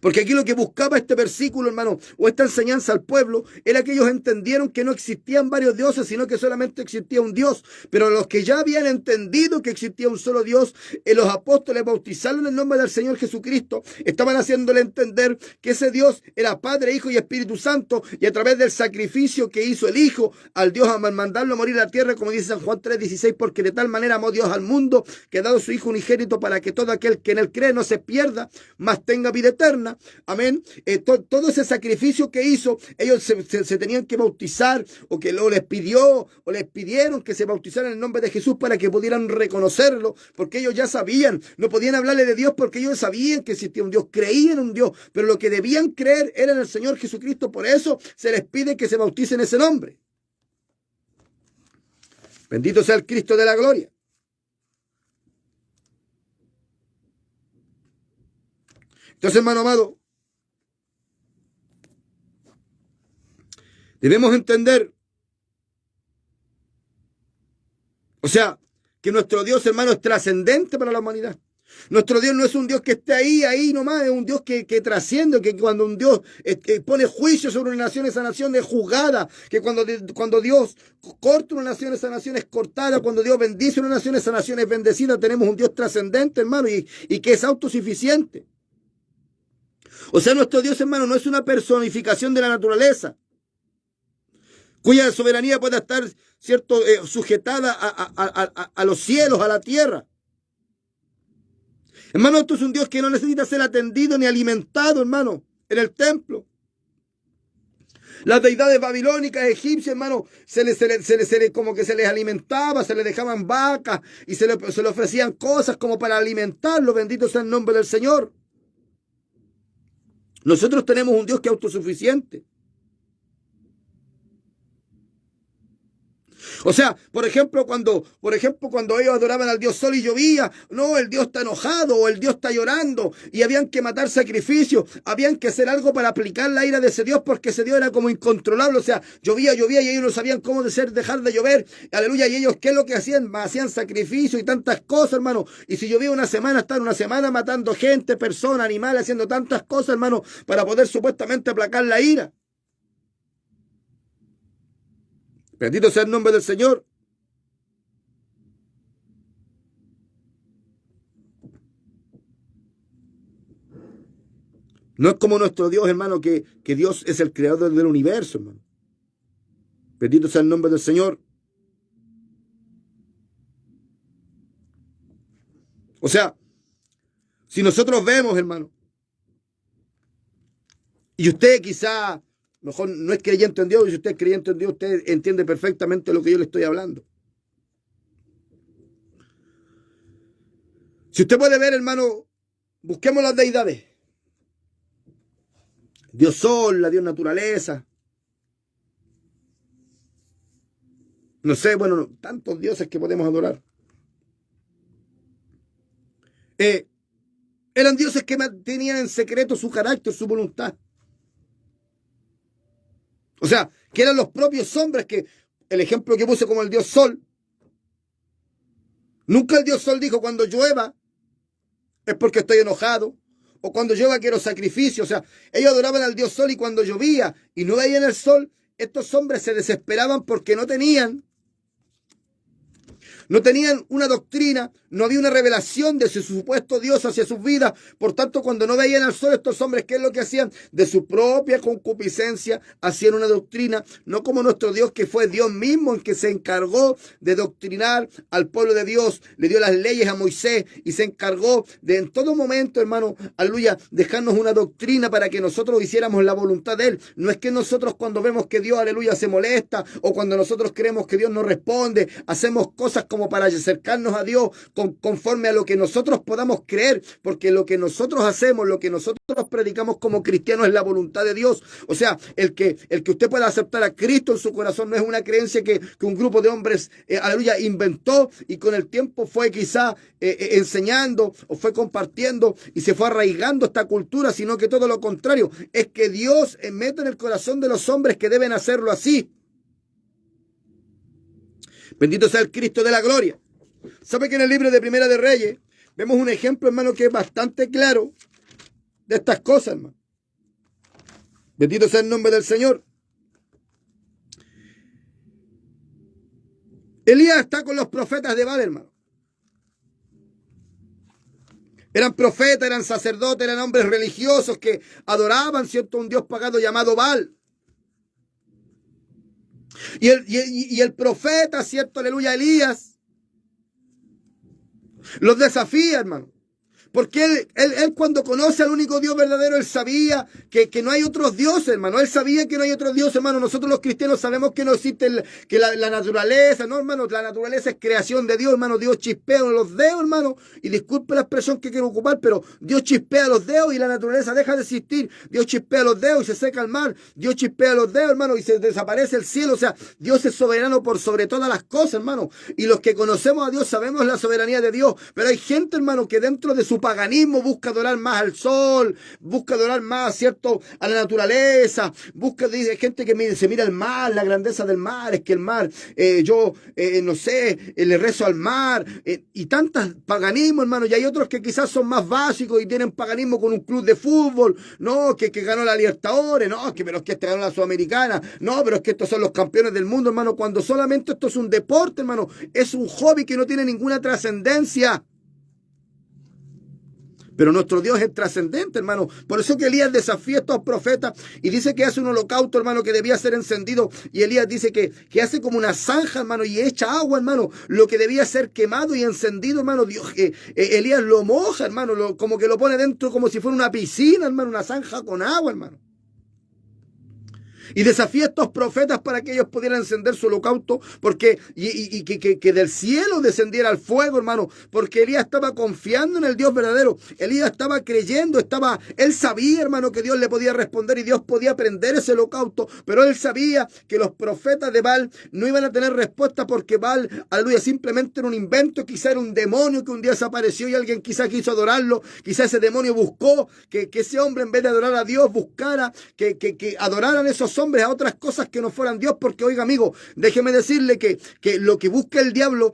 Porque aquí lo que buscaba este versículo, hermano, o esta enseñanza al pueblo, era que ellos entendieron que no existían varios dioses, sino que solamente existía un Dios. Pero los que ya habían entendido que existía un solo Dios, los apóstoles bautizaron en el nombre del Señor Jesucristo, estaban haciéndole entender que ese Dios era Padre, Hijo y Espíritu Santo, y a través del sacrificio que hizo el Hijo al Dios al mandarlo a morir a la tierra, como dice San Juan 3:16, porque de tal manera amó Dios al mundo, que ha dado su Hijo unigénito para que todo aquel que en él cree no se pierda, mas tenga vida eterna. Amén. Todo ese sacrificio que hizo, ellos se tenían que bautizar, o que les pidieron que se bautizaran en el nombre de Jesús para que pudieran reconocerlo, porque ellos ya sabían, no podían hablarle de Dios porque ellos sabían que existía un Dios, creían en un Dios, pero lo que debían creer era en el Señor Jesucristo. Por eso se les pide que se bauticen en ese nombre. Bendito sea el Cristo de la gloria. Entonces, hermano amado, debemos entender, o sea, que nuestro Dios, hermano, es trascendente para la humanidad. Nuestro Dios no es un Dios que esté ahí nomás, es un Dios que trasciende, que cuando un Dios pone juicio sobre una nación, esa nación es juzgada, que cuando Dios corta una nación, esa nación es cortada, cuando Dios bendice una nación, esa nación es bendecida. Tenemos un Dios trascendente, hermano, y que es autosuficiente. O sea, nuestro Dios, hermano, no es una personificación de la naturaleza, cuya soberanía pueda estar, ¿cierto?, sujetada a los cielos, a la tierra. Hermano, esto es un Dios que no necesita ser atendido ni alimentado, hermano, en el templo. Las deidades babilónicas, egipcias, hermano, como que se les alimentaba, se les dejaban vacas y se le ofrecían cosas como para alimentarlo. Bendito sea el nombre del Señor. Nosotros tenemos un Dios que es autosuficiente. O sea, por ejemplo, cuando ellos adoraban al Dios sol y llovía, no, el Dios está enojado o el Dios está llorando y habían que matar sacrificios, habían que hacer algo para aplicar la ira de ese Dios porque ese Dios era como incontrolable. O sea, llovía y ellos no sabían cómo dejar de llover. Aleluya. Y ellos, ¿qué es lo que hacían? Hacían sacrificios y tantas cosas, hermano. Y si llovía una semana, estaban una semana matando gente, personas, animales, haciendo tantas cosas, hermano, para poder supuestamente aplacar la ira. Bendito sea el nombre del Señor. No es como nuestro Dios, hermano, que Dios es el creador del universo, hermano. Bendito sea el nombre del Señor. O sea, si nosotros vemos, hermano, y usted quizá mejor no es creyente en Dios, y si usted es creyente en Dios, usted entiende perfectamente lo que yo le estoy hablando. Si usted puede ver, hermano, busquemos las deidades. Dios Sol, la Dios Naturaleza. No sé, bueno, tantos dioses que podemos adorar. Eran dioses que mantenían en secreto su carácter, su voluntad. O sea, que eran los propios hombres que, el ejemplo que puse como el Dios Sol, nunca el Dios Sol dijo cuando llueva es porque estoy enojado, o cuando llueva quiero sacrificio. O sea, ellos adoraban al Dios Sol y cuando llovía y no veían el sol, estos hombres se desesperaban porque no tenían una doctrina, no había una revelación de su supuesto Dios hacia sus vidas. Por tanto, cuando no veían al sol, estos hombres, ¿qué es lo que hacían? De su propia concupiscencia hacían una doctrina, no como nuestro Dios, que fue Dios mismo el que se encargó de doctrinar al pueblo de Dios, le dio las leyes a Moisés y se encargó de en todo momento, hermano, aleluya, dejarnos una doctrina para que nosotros hiciéramos la voluntad de Él. No es que nosotros cuando vemos que Dios, aleluya, se molesta, o cuando nosotros creemos que Dios no responde, hacemos cosas como para acercarnos a Dios conforme a lo que nosotros podamos creer, porque lo que nosotros hacemos, lo que nosotros predicamos como cristianos es la voluntad de Dios. O sea, el que usted pueda aceptar a Cristo en su corazón no es una creencia que un grupo de hombres, aleluya, inventó y con el tiempo fue quizá enseñando o fue compartiendo y se fue arraigando esta cultura, sino que todo lo contrario, es que Dios mete en el corazón de los hombres que deben hacerlo así. Bendito sea el Cristo de la gloria. ¿Sabe que en el libro de Primera de Reyes vemos un ejemplo, hermano, que es bastante claro de estas cosas, hermano? Bendito sea el nombre del Señor. Elías está con los profetas de Baal, hermano. Eran profetas, eran sacerdotes, eran hombres religiosos que adoraban, ¿cierto?, un dios pagano llamado Baal. Y el profeta, ¿cierto?, aleluya, Elías, los desafía, hermano. Porque él cuando conoce al único Dios verdadero, él sabía que no hay otros dioses, hermano. Él sabía que no hay otros dioses, hermano. Nosotros los cristianos sabemos que no existe la naturaleza, ¿no, hermano? La naturaleza es creación de Dios, hermano. Dios chispea los dedos, hermano. Y disculpe la expresión que quiero ocupar, pero Dios chispea los dedos y la naturaleza deja de existir. Dios chispea los dedos y se seca el mar. Dios chispea los dedos, hermano, y se desaparece el cielo. O sea, Dios es soberano por sobre todas las cosas, hermano. Y los que conocemos a Dios sabemos la soberanía de Dios. Pero hay gente, hermano, que dentro de su paganismo busca adorar más al sol, busca adorar más, ¿cierto?, a la naturaleza, dice gente que se mira el mar, la grandeza del mar, es que el mar, no sé, le rezo al mar, y tantas paganismos, hermano, y hay otros que quizás son más básicos y tienen paganismo con un club de fútbol, no, que ganó la Libertadores, no, pero es que este ganó la Sudamericana, no, pero es que estos son los campeones del mundo, hermano, cuando solamente esto es un deporte, hermano, es un hobby que no tiene ninguna trascendencia. Pero nuestro Dios es trascendente, hermano. Por eso que Elías desafía a estos profetas y dice que hace un holocausto, hermano, que debía ser encendido. Y Elías dice que hace como una zanja, hermano, y echa agua, hermano. Lo que debía ser quemado y encendido, hermano. Elías lo moja, hermano, como que lo pone dentro como si fuera una piscina, hermano, una zanja con agua, hermano. Y desafía a estos profetas para que ellos pudieran encender su holocausto, porque que del cielo descendiera el fuego, hermano, porque Elías estaba confiando en el Dios verdadero. Elías estaba creyendo, él sabía, hermano, que Dios le podía responder y Dios podía prender ese holocausto, pero él sabía que los profetas de Baal no iban a tener respuesta porque Baal, aleluya, simplemente era un invento, quizá era un demonio que un día desapareció y alguien quizá quiso adorarlo, quizá ese demonio buscó que ese hombre en vez de adorar a Dios buscara que adoraran esos hombres a otras cosas que no fueran Dios, porque oiga, amigo, déjeme decirle que lo que busca el diablo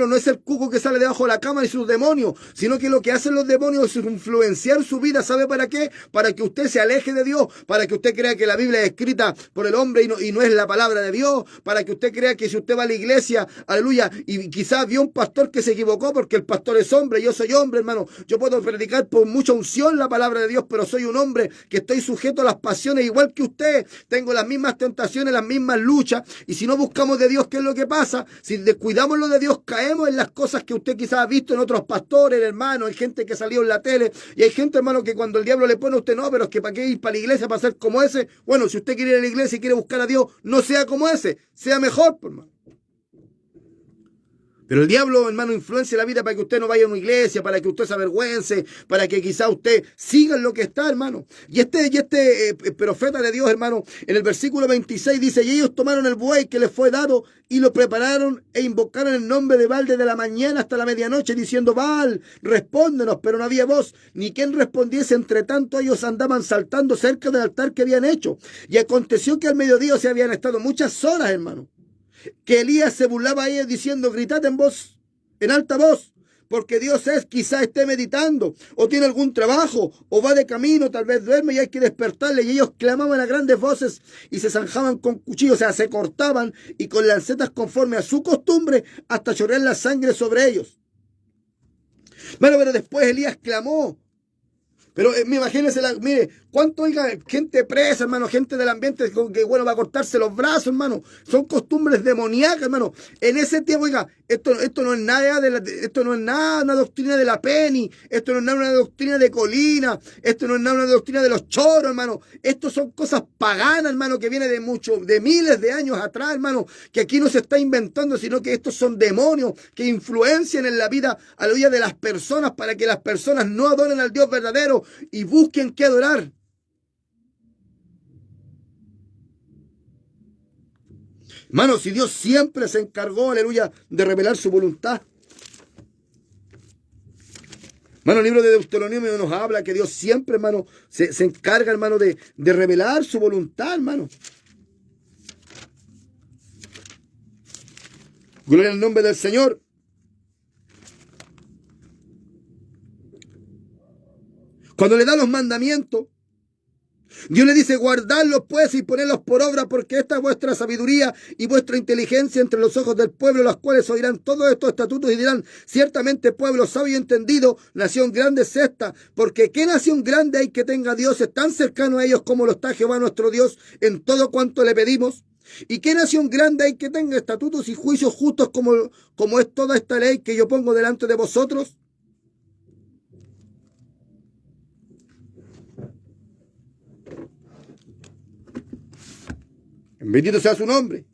no es el cuco que sale debajo de la cama y sus demonios, sino que lo que hacen los demonios es influenciar su vida. ¿Sabe para qué? Para que usted se aleje de Dios, para que usted crea que la Biblia es escrita por el hombre y no es la palabra de Dios, para que usted crea que si usted va a la iglesia, aleluya, y quizás vio un pastor que se equivocó porque el pastor es hombre, yo soy hombre, hermano, yo puedo predicar por mucha unción la palabra de Dios, pero soy un hombre que estoy sujeto a las pasiones igual que usted, tengo las mismas tentaciones, las mismas luchas, y si no buscamos de Dios, ¿qué es lo que pasa? Si descuidamos lo de Dios, caemos en las cosas que usted quizás ha visto en otros pastores, hermano, hay gente que salió en la tele, y hay gente, hermano, que cuando el diablo le pone a usted, no, pero es que ¿para qué ir para la iglesia para ser como ese? Bueno, si usted quiere ir a la iglesia y quiere buscar a Dios, no sea como ese, sea mejor, hermano. Pero el diablo, hermano, influencia la vida para que usted no vaya a una iglesia, para que usted se avergüence, para que quizá usted siga en lo que está, hermano. Y este profeta de Dios, hermano, en el versículo 26 dice, y ellos tomaron el buey que les fue dado y lo prepararon e invocaron el nombre de Baal desde la mañana hasta la medianoche, diciendo, Baal, respóndenos. Pero no había voz, ni quien respondiese. Entre tanto ellos andaban saltando cerca del altar que habían hecho. Y aconteció que al mediodía se habían estado muchas horas, hermano, que Elías se burlaba a ellos diciendo, gritad en alta voz, porque Dios quizá esté meditando, o tiene algún trabajo, o va de camino, tal vez duerme y hay que despertarle. Y ellos clamaban a grandes voces y se zanjaban con cuchillos, o sea, se cortaban y con lancetas conforme a su costumbre hasta chorrear la sangre sobre ellos. Bueno, pero después Elías clamó. Pero imagínense, mire, cuánto, oiga, gente presa, hermano, gente del ambiente que, bueno, va a cortarse los brazos, hermano. Son costumbres demoníacas, hermano. En ese tiempo, oiga, esto no es nada esto no es nada una doctrina de la Penny, esto no es nada una doctrina de Colina, esto no es nada una doctrina de los choros, hermano. Esto son cosas paganas, hermano, que viene de miles de años atrás, hermano, que aquí no se está inventando, sino que estos son demonios que influencian en la vida, a la vida de las personas, para que las personas no adoren al Dios verdadero y busquen qué adorar. Hermano, si Dios siempre se encargó, aleluya, de revelar su voluntad. Hermano, el libro de Deuteronomio nos habla que Dios siempre, hermano, se encarga, hermano, de revelar su voluntad, hermano. Gloria al nombre del Señor. Cuando le da los mandamientos, Dios le dice, guardadlos pues y ponedlos por obra, porque esta es vuestra sabiduría y vuestra inteligencia entre los ojos del pueblo, los cuales oirán todos estos estatutos y dirán, ciertamente pueblo sabio y entendido, nación grande es esta, porque qué nación grande hay que tenga dioses tan cercanos a ellos como lo está Jehová nuestro Dios en todo cuanto le pedimos. ¿Y qué nación grande hay que tenga estatutos y juicios justos como es toda esta ley que yo pongo delante de vosotros? Bendito sea su nombre.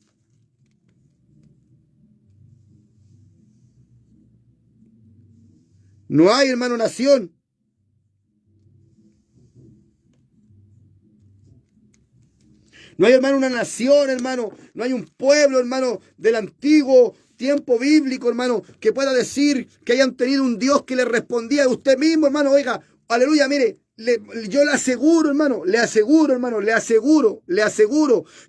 No hay, hermano, nación. No hay, hermano, una nación, hermano. No hay un pueblo, hermano, del antiguo tiempo bíblico, hermano, que pueda decir que hayan tenido un Dios que le respondía a usted mismo, hermano. Oiga, aleluya, mire. Yo le aseguro, hermano, le aseguro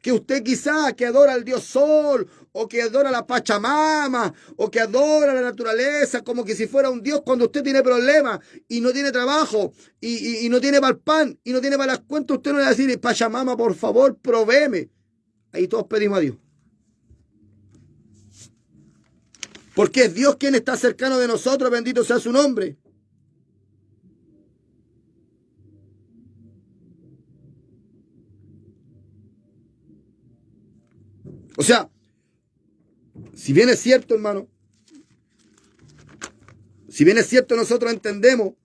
que usted quizá que adora al Dios Sol, o que adora a la Pachamama, o que adora a la naturaleza, como que si fuera un Dios, cuando usted tiene problemas y no tiene trabajo, y no tiene para el pan, y no tiene para las cuentas, usted no le va a decir, Pachamama, por favor, provéeme. Ahí todos pedimos a Dios. Porque es Dios quien está cercano de nosotros, bendito sea su nombre. O sea, si bien es cierto, hermano, si bien es cierto, nosotros entendemos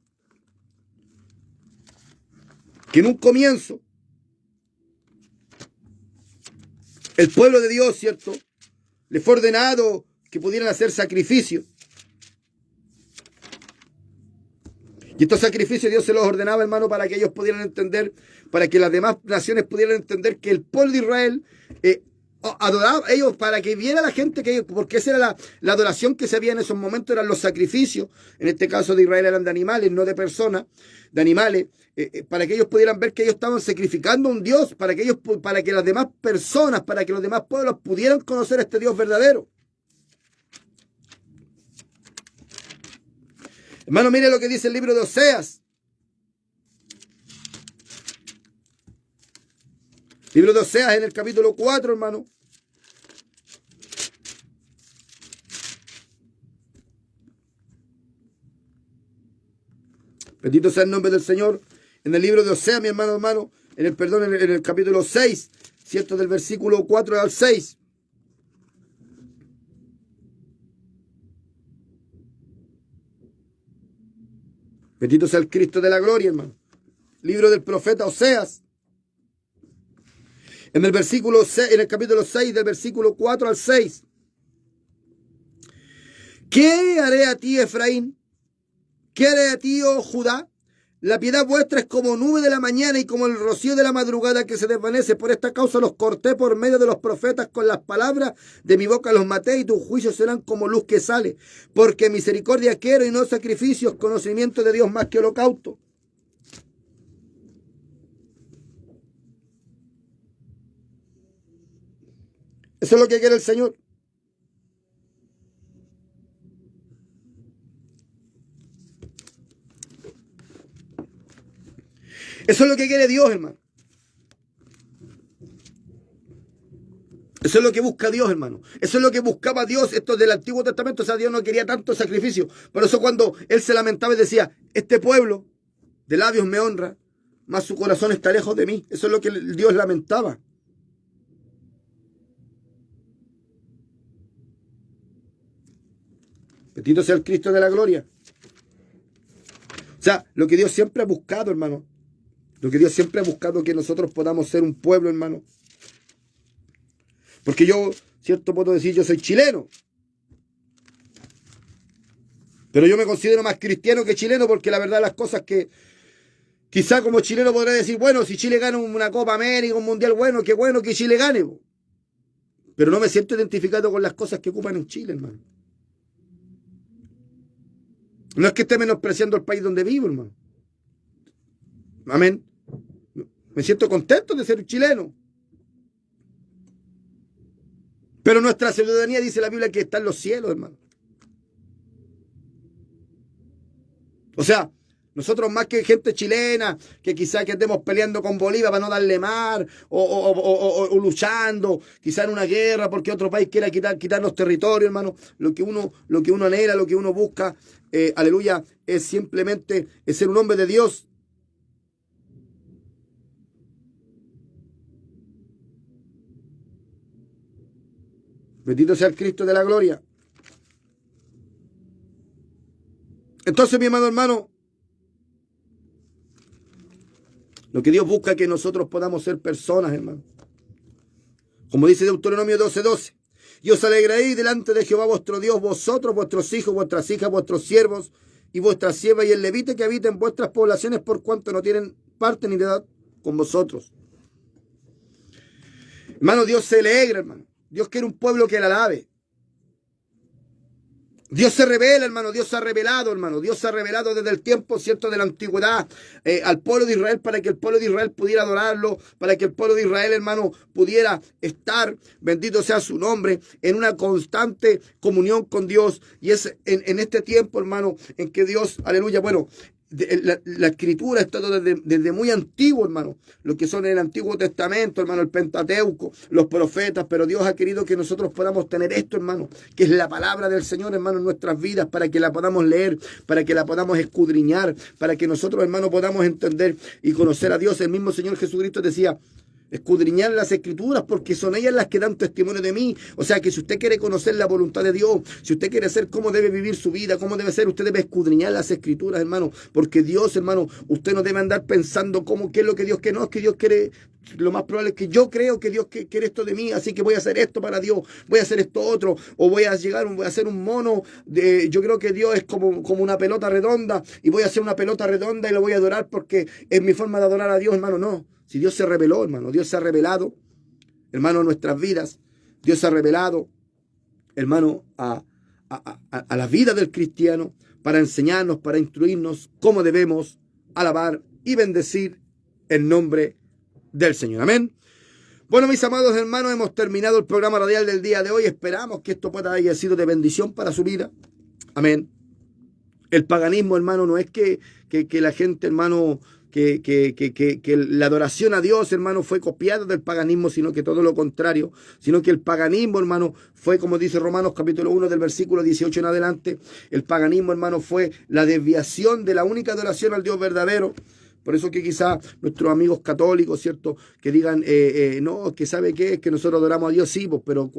que en un comienzo el pueblo de Dios, ¿cierto?, le fue ordenado que pudieran hacer sacrificios. Y estos sacrificios Dios se los ordenaba, hermano, para que ellos pudieran entender, para que las demás naciones pudieran entender que el pueblo de Israel adoraba ellos, para que viera la gente que ellos, porque esa era la adoración que se había en esos momentos, eran los sacrificios. En este caso de Israel eran de animales, no de personas, de animales, para que ellos pudieran ver que ellos estaban sacrificando a un Dios, para que las demás personas, para que los demás pueblos pudieran conocer a este Dios verdadero. Hermano, mire lo que dice el libro de Oseas. Libro de Oseas en el capítulo 4, hermano. Bendito sea el nombre del Señor. En el libro de Oseas, mi hermano, en el capítulo 6, ¿cierto? Del versículo 4 al 6. Bendito sea el Cristo de la gloria, hermano. Libro del profeta Oseas. En el versículo 6, en el capítulo 6, del versículo 4 al 6. ¿Qué haré a ti, Efraín? ¿Qué haré a ti, oh Judá? La piedad vuestra es como nube de la mañana y como el rocío de la madrugada que se desvanece. Por esta causa los corté por medio de los profetas, con las palabras de mi boca los maté, y tus juicios serán como luz que sale. Porque misericordia quiero y no sacrificios, conocimiento de Dios más que holocausto. Eso es lo que quiere el Señor. Eso es lo que quiere Dios, hermano. Eso es lo que busca Dios, hermano. Eso es lo que buscaba Dios, esto del Antiguo Testamento. O sea, Dios no quería tanto sacrificio. Por eso cuando Él se lamentaba y decía, este pueblo de labios me honra, mas su corazón está lejos de mí. Eso es lo que Dios lamentaba. Bendito sea el Cristo de la gloria. O sea, lo que Dios siempre ha buscado, hermano. Lo que Dios siempre ha buscado, que nosotros podamos ser un pueblo, hermano. Porque yo, cierto, puedo decir, yo soy chileno. Pero yo me considero más cristiano que chileno, porque la verdad las cosas que quizá como chileno podré decir, bueno, si Chile gana una Copa América, un Mundial, bueno, qué bueno que Chile gane. Pero no me siento identificado con las cosas que ocupan en Chile, hermano. No es que esté menospreciando el país donde vivo, hermano. Amén. Me siento contento de ser chileno. Pero nuestra ciudadanía, dice la Biblia, que está en los cielos, hermano. O sea, nosotros más que gente chilena, que quizás que estemos peleando con Bolivia para no darle mar, o luchando, quizás en una guerra porque otro país quiera quitarnos territorio, hermano. Lo que uno anhela, lo que uno busca, aleluya, es simplemente ser un hombre de Dios. Bendito sea el Cristo de la gloria. Entonces, mi amado hermano, lo que Dios busca es que nosotros podamos ser personas, hermano. Como dice Deuteronomio 12:12. Y os alegraréis delante de Jehová vuestro Dios, vosotros, vuestros hijos, vuestras hijas, vuestros siervos y vuestras siervas, y el levita que habita en vuestras poblaciones, por cuanto no tienen parte ni heredad con vosotros. Hermano, Dios se alegra, hermano. Dios quiere un pueblo que le alabe. Dios se revela, hermano. Dios se ha revelado, hermano. Dios se ha revelado desde el tiempo, cierto, de la antigüedad al pueblo de Israel, para que el pueblo de Israel pudiera adorarlo, para que el pueblo de Israel, hermano, pudiera estar, bendito sea su nombre, en una constante comunión con Dios. Y es en este tiempo, hermano, en que Dios, aleluya, bueno, la escritura está desde muy antiguo, hermano, lo que son el Antiguo Testamento, hermano, el Pentateuco, los profetas, pero Dios ha querido que nosotros podamos tener esto, hermano, que es la palabra del Señor, hermano, en nuestras vidas, para que la podamos leer, para que la podamos escudriñar, para que nosotros, hermano, podamos entender y conocer a Dios. El mismo Señor Jesucristo decía, escudriñar las escrituras, porque son ellas las que dan testimonio de mí. O sea que si usted quiere conocer la voluntad de Dios, si usted quiere ser cómo debe vivir su vida, cómo debe ser, usted debe escudriñar las escrituras, hermano, porque Dios, hermano, usted no debe andar pensando qué es lo que Dios quiere. No, es que Dios quiere, lo más probable es que yo creo que Dios quiere esto de mí, así que voy a hacer esto para Dios, voy a hacer esto otro, o voy a hacer un mono yo creo que Dios es como una pelota redonda, y voy a hacer una pelota redonda y lo voy a adorar porque es mi forma de adorar a Dios, hermano. No. Si Dios se reveló, hermano, Dios se ha revelado, hermano, en nuestras vidas. Dios se ha revelado, hermano, a la vida del cristiano, para enseñarnos, para instruirnos cómo debemos alabar y bendecir el nombre del Señor. Amén. Bueno, mis amados hermanos, hemos terminado el programa radial del día de hoy. Esperamos que esto pueda haya sido de bendición para su vida. Amén. El paganismo, hermano, no es que la gente, hermano, que la adoración a Dios, hermano, fue copiada del paganismo, sino que todo lo contrario, sino que el paganismo, hermano, fue, como dice Romanos capítulo 1 del versículo 18 en adelante, el paganismo, hermano, fue la desviación de la única adoración al Dios verdadero. Por eso que quizá nuestros amigos católicos, ¿cierto?, que digan, no, que sabe qué es que nosotros adoramos a Dios, sí, pues, pero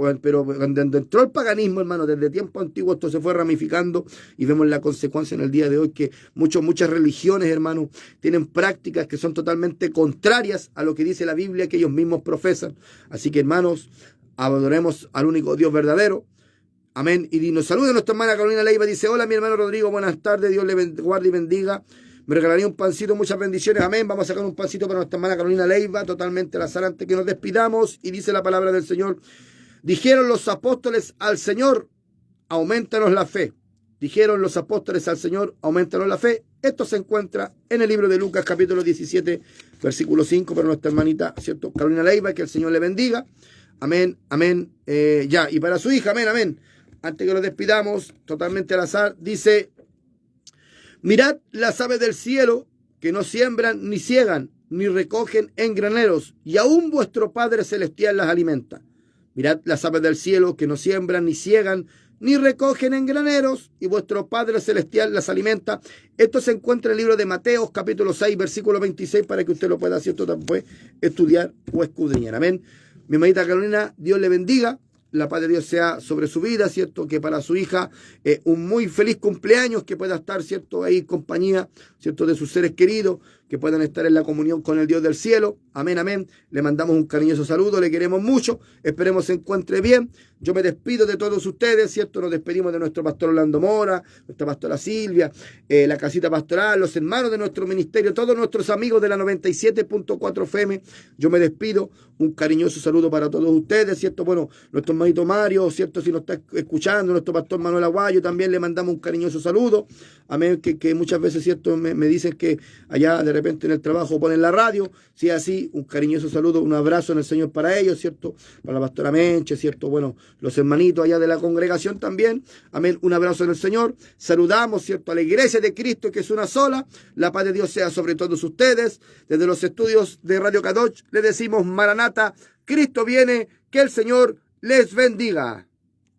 cuando entró el paganismo, hermano, desde tiempo antiguo esto se fue ramificando, y vemos la consecuencia en el día de hoy, que muchas religiones, hermano, tienen prácticas que son totalmente contrarias a lo que dice la Biblia, que ellos mismos profesan. Así que, hermanos, adoremos al único Dios verdadero, Amén. Y nos saluda nuestra hermana Carolina Leiva. Dice, hola mi hermano Rodrigo, buenas tardes. Dios le guarde y bendiga. Me regalaría un pancito, muchas bendiciones. Amén. Vamos a sacar un pancito para nuestra hermana Carolina Leiva, totalmente al azar antes que nos despidamos. Y dice la palabra del Señor. Dijeron los apóstoles al Señor, aumentanos la fe. Dijeron los apóstoles al Señor, aumentanos la fe. Esto se encuentra en el libro de Lucas, capítulo 17, versículo 5, para nuestra hermanita, ¿cierto? Carolina Leiva, que el Señor le bendiga. Amén, amén. Y para su hija, amén, amén. Antes que lo despidamos, totalmente al azar, dice, mirad las aves del cielo, que no siembran, ni ciegan, ni recogen en graneros, y aún vuestro Padre Celestial las alimenta. Mirad las aves del cielo, que no siembran, ni ciegan, ni recogen en graneros, y vuestro Padre Celestial las alimenta. Esto se encuentra en el libro de Mateo, capítulo 6, versículo 26, para que usted lo pueda, ¿cierto?, también estudiar o escudriñar. Amén. Mi hermanita Carolina, Dios le bendiga. La paz de Dios sea sobre su vida, ¿cierto? Que para su hija un muy feliz cumpleaños, que pueda estar, ¿cierto? Ahí en compañía, ¿cierto? De sus seres queridos, que puedan estar en la comunión con el Dios del cielo. Amén, amén. Le mandamos un cariñoso saludo, le queremos mucho. Esperemos se encuentre bien. Yo me despido de todos ustedes, ¿cierto? Nos despedimos de nuestro pastor Orlando Mora, nuestra pastora Silvia, la casita pastoral, los hermanos de nuestro ministerio, todos nuestros amigos de la 97.4 FM. Yo me despido. Un cariñoso saludo para todos ustedes, ¿cierto? Bueno, nuestro hermanito Mario, ¿cierto? Si nos está escuchando, nuestro pastor Manuel Aguayo, también le mandamos un cariñoso saludo. Amén, que muchas veces, ¿cierto? Me dicen que allá de repente en el trabajo ponen la radio. Si es así, un cariñoso saludo, un abrazo en el Señor para ellos, ¿cierto? Para la pastora Menche, ¿cierto? Bueno, los hermanitos allá de la congregación también. Amén, un abrazo en el Señor. Saludamos, ¿cierto? A la iglesia de Cristo, que es una sola. La paz de Dios sea sobre todos ustedes. Desde los estudios de Radio Kadosh le decimos Maranata, Cristo viene, que el Señor les bendiga.